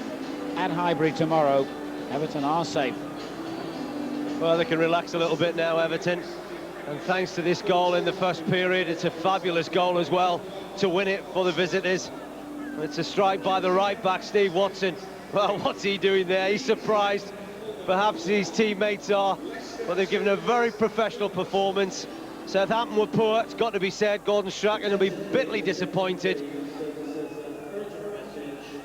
at Highbury tomorrow, Everton are safe. Well, they can relax a little bit now, Everton. And thanks to this goal in the first period, it's a fabulous goal as well to win it for the visitors. It's a strike by the right back, Steve Watson. Well, what's he doing there? He's surprised. Perhaps his teammates are, but they've given a very professional performance. Southampton were poor, it's got to be said. Gordon Strachan will be bitterly disappointed.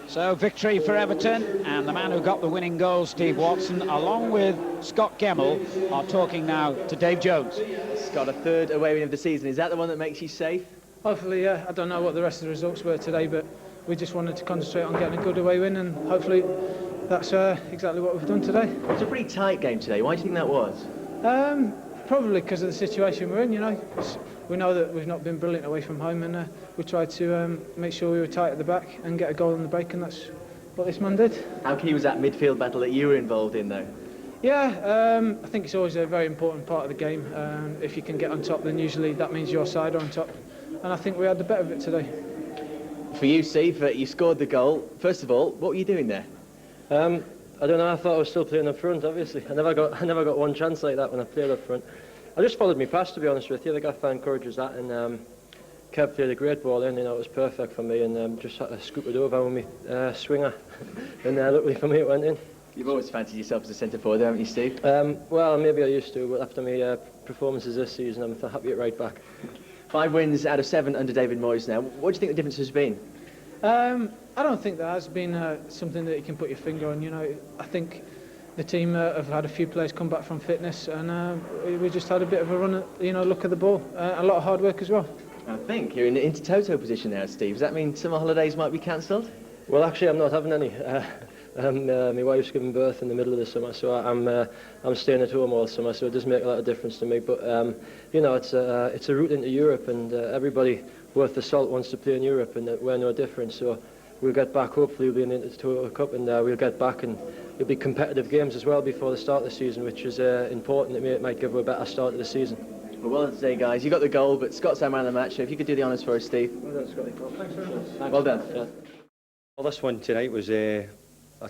So victory for Everton, and the man who got the winning goal, Steve Watson, along with Scott Gemmell, are talking now to Dave Jones. Scott, a third away win of the season. Is that the one that makes you safe? Hopefully, yeah. I don't know what the rest of the results were today, but we just wanted to concentrate on getting a good away win, and hopefully that's exactly what we've done today. It was a pretty tight game today. Why do you think that was? Probably because of the situation we're in, you know. We know that we've not been brilliant away from home, and we tried to make sure we were tight at the back and get a goal in the break, and that's what this man did. How key was that midfield battle that you were involved in, though? Yeah, I think it's always a very important part of the game. If you can get on top, then usually that means your side are on top, and I think we had the better of it today. For you, Steve, you scored the goal. First of all, what were you doing there? I don't know, I thought I was still playing up front, obviously. I never got one chance like that when I played up front. I just followed my pass, to be honest with you. The gaffer encourages that, and Kev played a great ball in, you know, it was perfect for me, and just had to scoop it over with me swinger, and luckily for me it went in. You've always fancied yourself as a centre forward, haven't you, Steve? Well, maybe I used to, but after my performances this season, I'm happy at right back. 5 wins out of 7 under David Moyes now. What do you think the difference has been? I don't think there has been something that you can put your finger on. You know, I think the team have had a few players come back from fitness, and we just had a bit of a run at, you know, look at the ball. A lot of hard work as well. I think you're in the inter-toto position now, Steve. Does that mean summer holidays might be cancelled? Well, actually, I'm not having any. My wife's giving birth in the middle of the summer, so I'm staying at home all summer, so it does make a lot of difference to me. But you know, it's a route into Europe, and everybody worth the salt wants to play in Europe, and we're no different. So we'll get back. Hopefully, we'll be in the Total Cup, and we'll get back, and it'll be competitive games as well before the start of the season, which is important. It might give us a better start to the season. Well done today, guys. You got the goal, but Scott's our man of the match. So if you could do the honours for us, Steve. Well done, Scotty. Thanks very much. Well done. Yeah. Well, this one tonight was a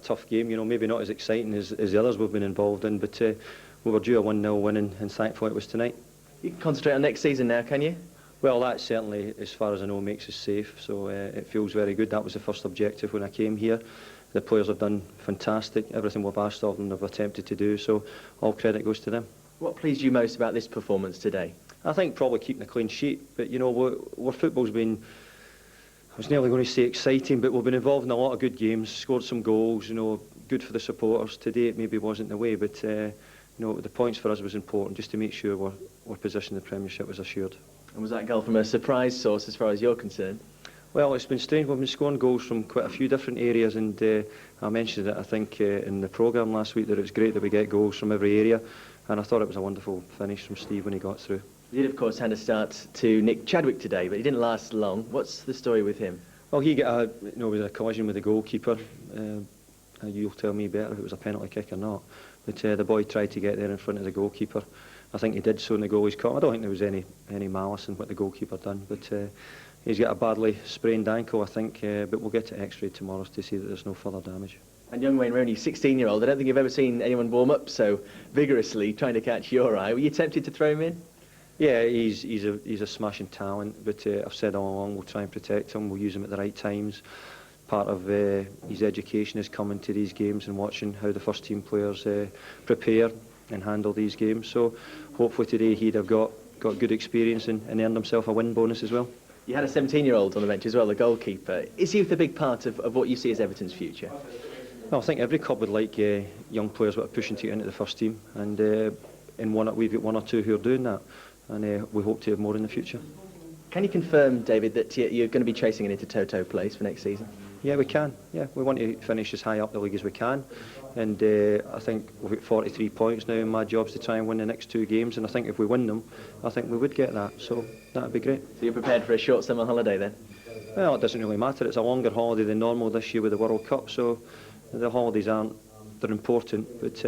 tough game, you know, maybe not as exciting as the others we've been involved in, but we were due a 1-0 win, and thankful it was tonight. You can concentrate on next season now, can you? Well, that certainly, as far as I know, makes us safe, so it feels very good. That was the first objective when I came here. The players have done fantastic. Everything we've asked of them they've attempted to do, so all credit goes to them. What pleased you most about this performance today? I think probably keeping a clean sheet, but you know, our football's been, I was nearly going to say exciting, but we've been involved in a lot of good games, scored some goals, you know, good for the supporters. Today it maybe wasn't the way, but you know, the points for us was important, just to make sure our position in the Premiership was assured. And was that goal from a surprise source as far as you're concerned? Well, it's been strange. We've been scoring goals from quite a few different areas, and I mentioned it, I think, in the programme last week, that it's great that we get goals from every area, and I thought it was a wonderful finish from Steve when he got through. You did, of course, hand a start to Nick Chadwick today, but he didn't last long. What's the story with him? Well, he got with a collision with the goalkeeper. You'll tell me better if it was a penalty kick or not. But the boy tried to get there in front of the goalkeeper. I think he did so in the goal he's caught. I don't think there was any malice in what the goalkeeper done, but he's got a badly sprained ankle, I think, but we'll get to X-ray tomorrow to see that there's no further damage. And young Wayne Rooney, 16-year-old, I don't think you've ever seen anyone warm up so vigorously trying to catch your eye. Were you tempted to throw him in? Yeah, he's a smashing talent, but I've said all along we'll try and protect him, we'll use him at the right times. Part of his education is coming to these games and watching how the first team players prepare and handle these games. So hopefully today he'd have got good experience and earned himself a win bonus as well. You had a 17-year-old on the bench as well, the goalkeeper. Is youth a big part of what you see as Everton's future? Well, I think every club would like young players that are pushing to get into the first team, and we've got 1 or 2 who are doing that, and we hope to have more in the future. Can you confirm, David, that you're going to be chasing an inter-toto place for next season? Yeah, we can. Yeah, we want to finish as high up the league as we can, and I think we've got 43 points now, and my job's to try and win the next 2 games, and I think if we win them, I think we would get that, so that'd be great. So you're prepared for a short summer holiday then? Well, it doesn't really matter. It's a longer holiday than normal this year with the World Cup, so the holidays they're important, but